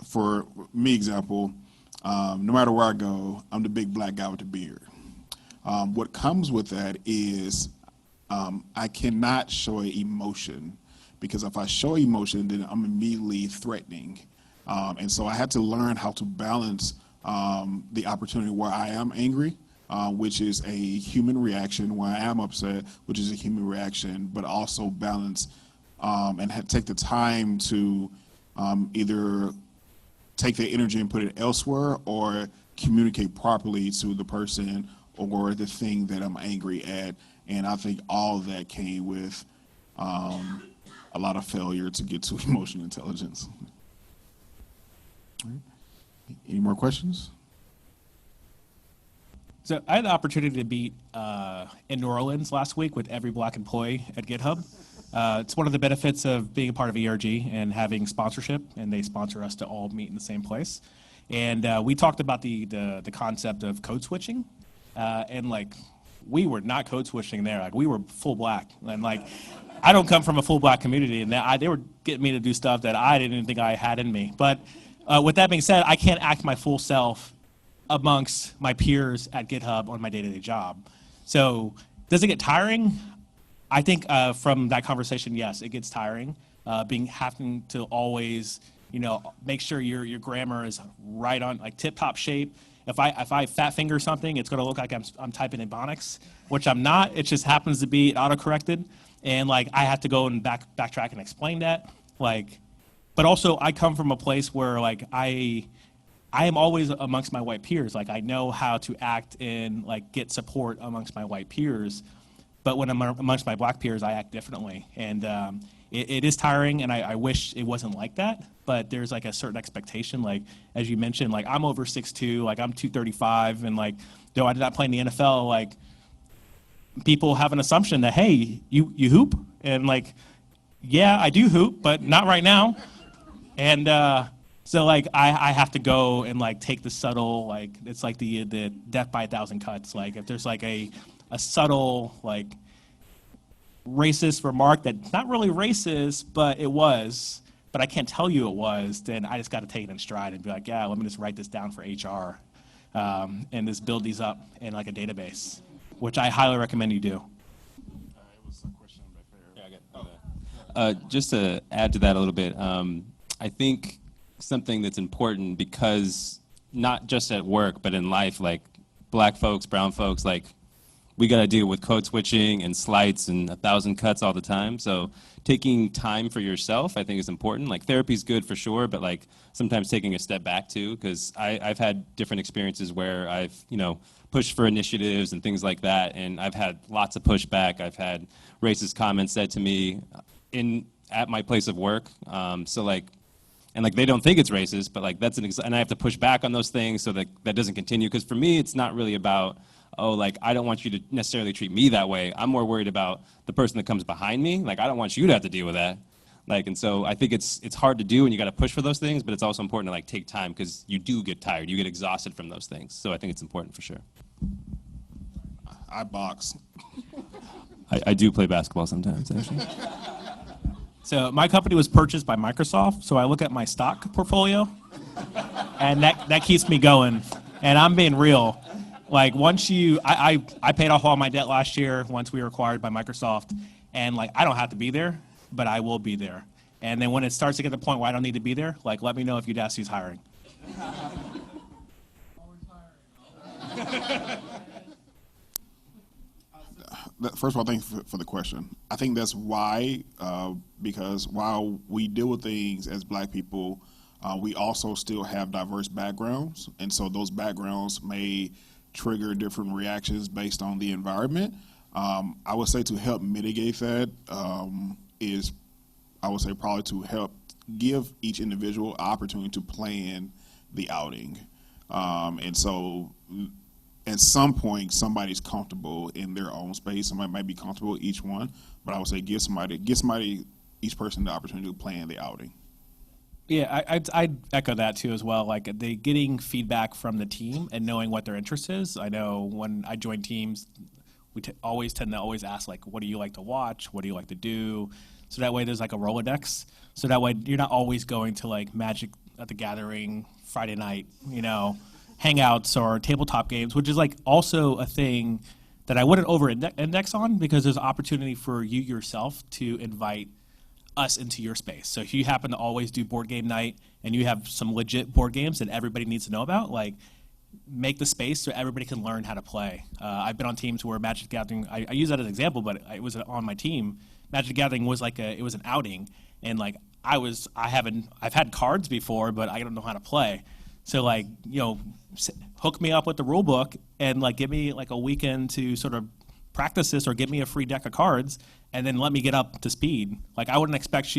Speaker 1: for me, example, no matter where I go, I'm the big Black guy with the beard. What comes with that is I cannot show emotion, because if I show emotion, then I'm immediately threatening. And so I had to learn how to balance the opportunity where I am angry, which is a human reaction, where I am upset, which is a human reaction, but also balance and take the time to either take the energy and put it elsewhere, or communicate properly to the person or the thing that I'm angry at. And I think all of that came with a lot of failure to get to emotional intelligence. All right. Any more questions?
Speaker 3: So I had the opportunity to meet in New Orleans last week with every Black employee at GitHub. It's one of the benefits of being a part of ERG and having sponsorship, and they sponsor us to all meet in the same place. And we talked about the concept of code switching, and like, we were not code switching there. Like, we were full Black, and like, I don't come from a full Black community, and they were getting me to do stuff that I didn't even think I had in me. But with that being said, I can't act my full self amongst my peers at GitHub on my day-to-day job. So does it get tiring? I think from that conversation, yes, it gets tiring. Having to always, make sure your grammar is right on, like, tip-top shape. If I fat finger something, it's going to look like I'm typing in Ebonics, which I'm not. It just happens to be auto-corrected, and like, I have to go and backtrack and explain that. Like, but also, I come from a place where, like, I am always amongst my white peers. Like, I know how to act and like get support amongst my white peers, but when I'm amongst my Black peers, I act differently, and it is tiring. And I wish it wasn't like that, but there's like a certain expectation. Like, as you mentioned, like, I'm over 6'2", like, I'm 235, and like, though I did not play in the NFL, like, people have an assumption that, hey, you hoop, and like, yeah, I do hoop, but not right now, and so like, I have to go and like take the subtle, like, it's like the death by 1,000 cuts. Like, if there's like a subtle, like, racist remark that's not really racist, but it was, but I can't tell you it was, then I just got to take it in stride and be like, yeah, let me just write this down for HR, and just build these up in like a database, which I highly recommend you do.
Speaker 4: Just to add to that a little bit, I think something that's important, because not just at work, but in life, like, Black folks, brown folks, like, we got to deal with code switching and slights and 1,000 cuts all the time. So taking time for yourself, I think, is important. Like, therapy's good for sure, but like, sometimes taking a step back too, because I've had different experiences where I've, pushed for initiatives and things like that, and I've had lots of pushback. I've had racist comments said to me at my place of work. So like, and like, they don't think it's racist, but like, and I have to push back on those things so that doesn't continue. Because for me, it's not really about, oh, like, I don't want you to necessarily treat me that way. I'm more worried about the person that comes behind me. Like, I don't want you to have to deal with that. Like, and so I think it's hard to do, and you got to push for those things, but it's also important to like take time, because you do get tired, you get exhausted from those things. So I think it's important for sure.
Speaker 1: I box.
Speaker 4: I do play basketball sometimes, actually.
Speaker 3: So my company was purchased by Microsoft, so I look at my stock portfolio, and that keeps me going. And I'm being real. Like once I paid off all my debt last year once we were acquired by Microsoft, and like I don't have to be there, but I will be there. And then when it starts to get to the point where I don't need to be there, like let me know if Udacity's hiring.
Speaker 1: First of all, thanks for the question. I think that's why, because while we deal with things as Black people, we also still have diverse backgrounds, and so those backgrounds may trigger different reactions based on the environment. I would say to help mitigate that is, I would say probably to help give each individual an opportunity to plan the outing. And so at some point, somebody's comfortable in their own space. Somebody might be comfortable with each one, but I would say give somebody, each person the opportunity to plan the outing.
Speaker 3: Yeah, I'd echo that too as well. Like getting feedback from the team and knowing what their interest is. I know when I join teams, we always tend to always ask like, what do you like to watch? What do you like to do? So that way there's like a Rolodex. So that way you're not always going to like Magic at the Gathering Friday night, hangouts or tabletop games, which is like also a thing that I wouldn't over-index on because there's opportunity for you yourself to invite us into your space. So if you happen to always do board game night and you have some legit board games that everybody needs to know about, like make the space so everybody can learn how to play. I've been on teams where Magic the Gathering, I use that as an example, but it was on my team. Magic the Gathering was like it was an outing, and like I've had cards before, but I don't know how to play. So like, hook me up with the rule book and like give me like a weekend to sort of practice this or give me a free deck of cards and then let me get up to speed. Like I wouldn't expect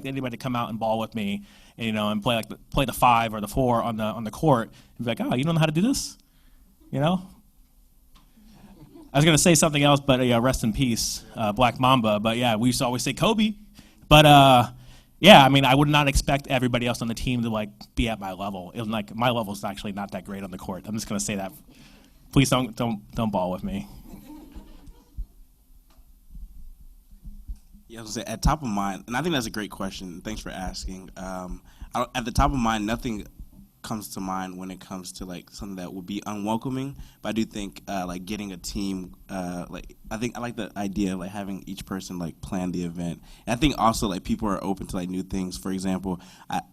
Speaker 3: anybody to come out and ball with me, and play the 5 or the 4 on the court and be like, oh, you don't know how to do this? I was gonna say something else, but rest in peace, Black Mamba. But yeah, we used to always say Kobe. But yeah, I mean, I would not expect everybody else on the team to like be at my level. It was like my level is actually not that great on the court. I'm just gonna say that. Please don't ball with me.
Speaker 6: Yeah, I was gonna say, at top of mind, and I think that's a great question. Thanks for asking. At the top of mind, nothing comes to mind when it comes to like something that would be unwelcoming. But I do think like getting a team, I like the idea of like having each person like plan the event. And I think also like people are open to like new things. For example,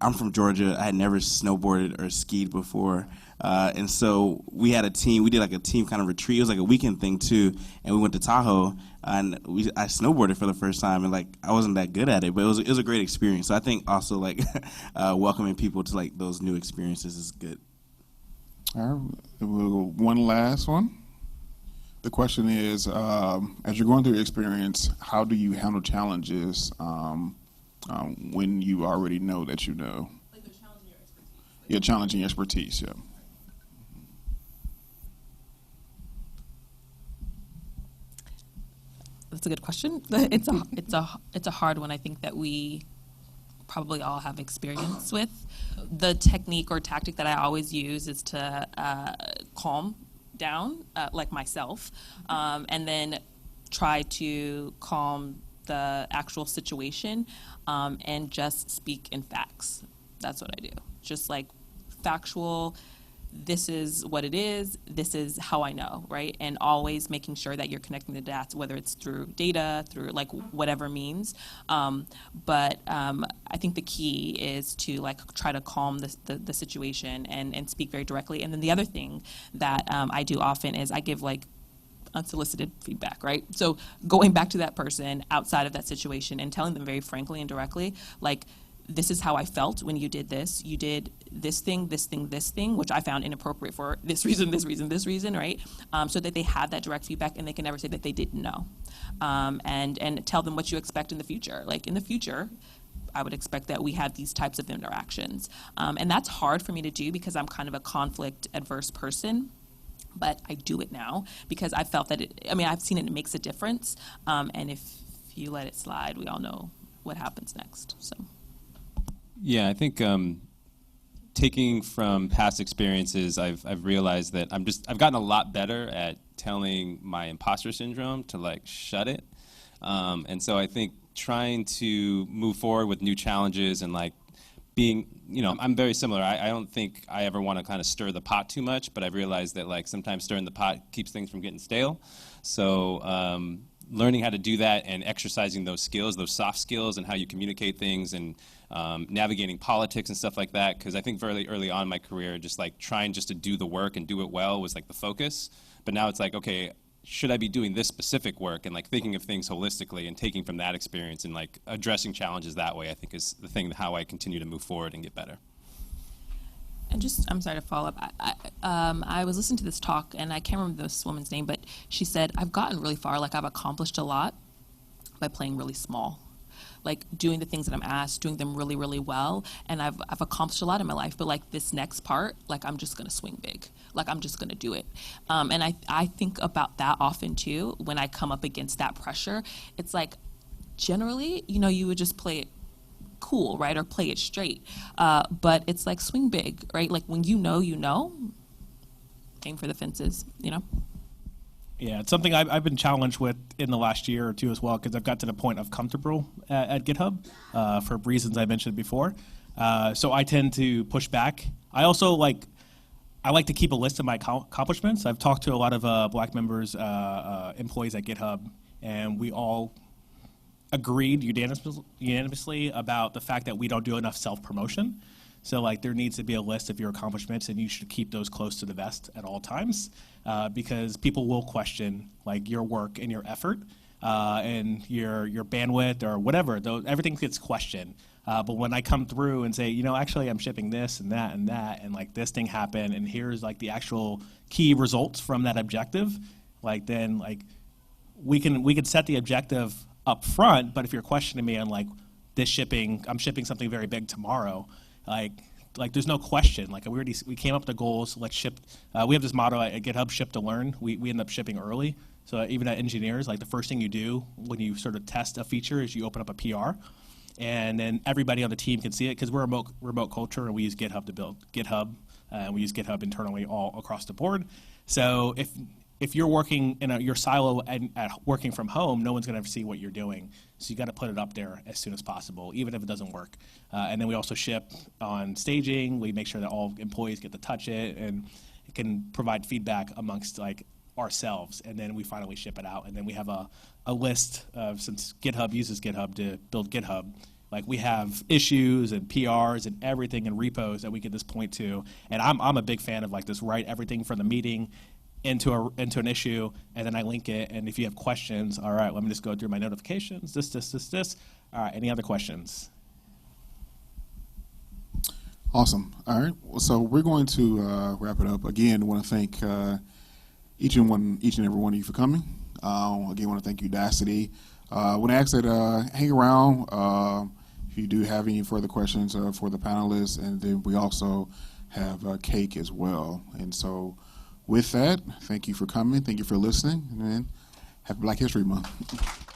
Speaker 6: I'm from Georgia. I had never snowboarded or skied before. And so we had a team. We did like a team kind of retreat. It was like a weekend thing too. And we went to Tahoe, and I snowboarded for the first time. And like I wasn't that good at it, but it was a great experience. So I think also like welcoming people to like those new experiences is good.
Speaker 1: All right, we'll go one last one. The question is, as you're going through your experience, how do you handle challenges when you already know that you know?
Speaker 5: Like they're challenging your expertise.
Speaker 1: Yeah, challenging expertise, yeah.
Speaker 5: That's a good question. It's a hard one. I think that we probably all have experience with. The technique or tactic that I always use is to calm down, like myself, and then try to calm the actual situation and just speak in facts. That's what I do. Just like factual. This is what it is, this is how I know, right? And always making sure that you're connecting the dots, whether it's through data, through like whatever means. But I think the key is to like try to calm the situation and speak very directly. And then the other thing that I do often is I give like unsolicited feedback, right? So going back to that person outside of that situation and telling them very frankly and directly, like, this is how I felt when you did this. You did this thing, this thing, this thing, which I found inappropriate for this reason, this reason, this reason, right? So that they have that direct feedback and they can never say that they didn't know. And tell them what you expect in the future. Like in the future, I would expect that we have these types of interactions. And that's hard for me to do because I'm kind of a conflict adverse person. But I do it now because I felt that I've seen it makes a difference. And if you let it slide, we all know what happens next, so.
Speaker 4: Yeah, I think taking from past experiences, I've realized that I've gotten a lot better at telling my imposter syndrome to like shut it. And so I think trying to move forward with new challenges and like being, I'm very similar. I don't think I ever want to kind of stir the pot too much, but I've realized that like sometimes stirring the pot keeps things from getting stale. So learning how to do that and exercising those skills, those soft skills, and how you communicate things, and navigating politics and stuff like that. Because I think very early on in my career, just like trying just to do the work and do it well was like the focus. But now it's like, okay, should I be doing this specific work, and like thinking of things holistically and taking from that experience and like addressing challenges that way, I think is the thing, how I continue to move forward and get better.
Speaker 5: And just, I'm sorry to follow up. I was listening to this talk, and I can't remember this woman's name, but she said, I've gotten really far, like I've accomplished a lot by playing really small. Like doing the things that I'm asked, doing them really, really well, and I've accomplished a lot in my life, but like this next part, like I'm just gonna swing big. Like I'm just gonna do it. And I think about that often too, when I come up against that pressure. It's like, generally, you would just play it cool, right? Or play it straight. But it's like swing big, right? Like when you know, aim for the fences,
Speaker 7: Yeah, it's something I've been challenged with in the last year or two as well, because I've got to the point of comfortable at GitHub for reasons I mentioned before. So I tend to push back. I also I like to keep a list of my accomplishments. I've talked to a lot of Black members, employees at GitHub, and we all agreed unanimously about the fact that we don't do enough self-promotion. So there needs to be a list of your accomplishments, and you should keep those close to the vest at all times, because people will question your work and your effort and your bandwidth or whatever. Everything gets questioned. But when I come through and say, actually I'm shipping this and that and that, and this thing happened, and here's the actual key results from that objective, then we can set the objective up front. But if you're questioning me on I'm shipping something very big tomorrow, there's no question. We came up with the goals. Let's ship. We have this motto at GitHub: ship to learn. We end up shipping early. So even at engineers, the first thing you do when you sort of test a feature is you open up a PR, and then everybody on the team can see it, because we're a remote culture, and we use GitHub to build GitHub, and we use GitHub internally all across the board. So if you're working in your silo and working from home, no one's going to see what you're doing. So you got to put it up there as soon as possible, even if it doesn't work. And then we also ship on staging. We make sure that all employees get to touch it, and it can provide feedback amongst ourselves. And then we finally ship it out. And then we have a list of, since GitHub uses GitHub to build GitHub, we have issues and PRs and everything and repos that we can just point to. And I'm a big fan of this, write everything from the meeting into an issue, and then I link it. And if you have questions, all right, let me just go through my notifications, this. All right, any other questions?
Speaker 1: Awesome. All right. Well, so we're going to wrap it up. Again, I want to thank each and every one of you for coming. Again, I want to thank Udacity. When I ask that, hang around if you do have any further questions for the panelists, and then we also have cake as well. And so with that, thank you for coming. Thank you for listening. And happy Black History Month.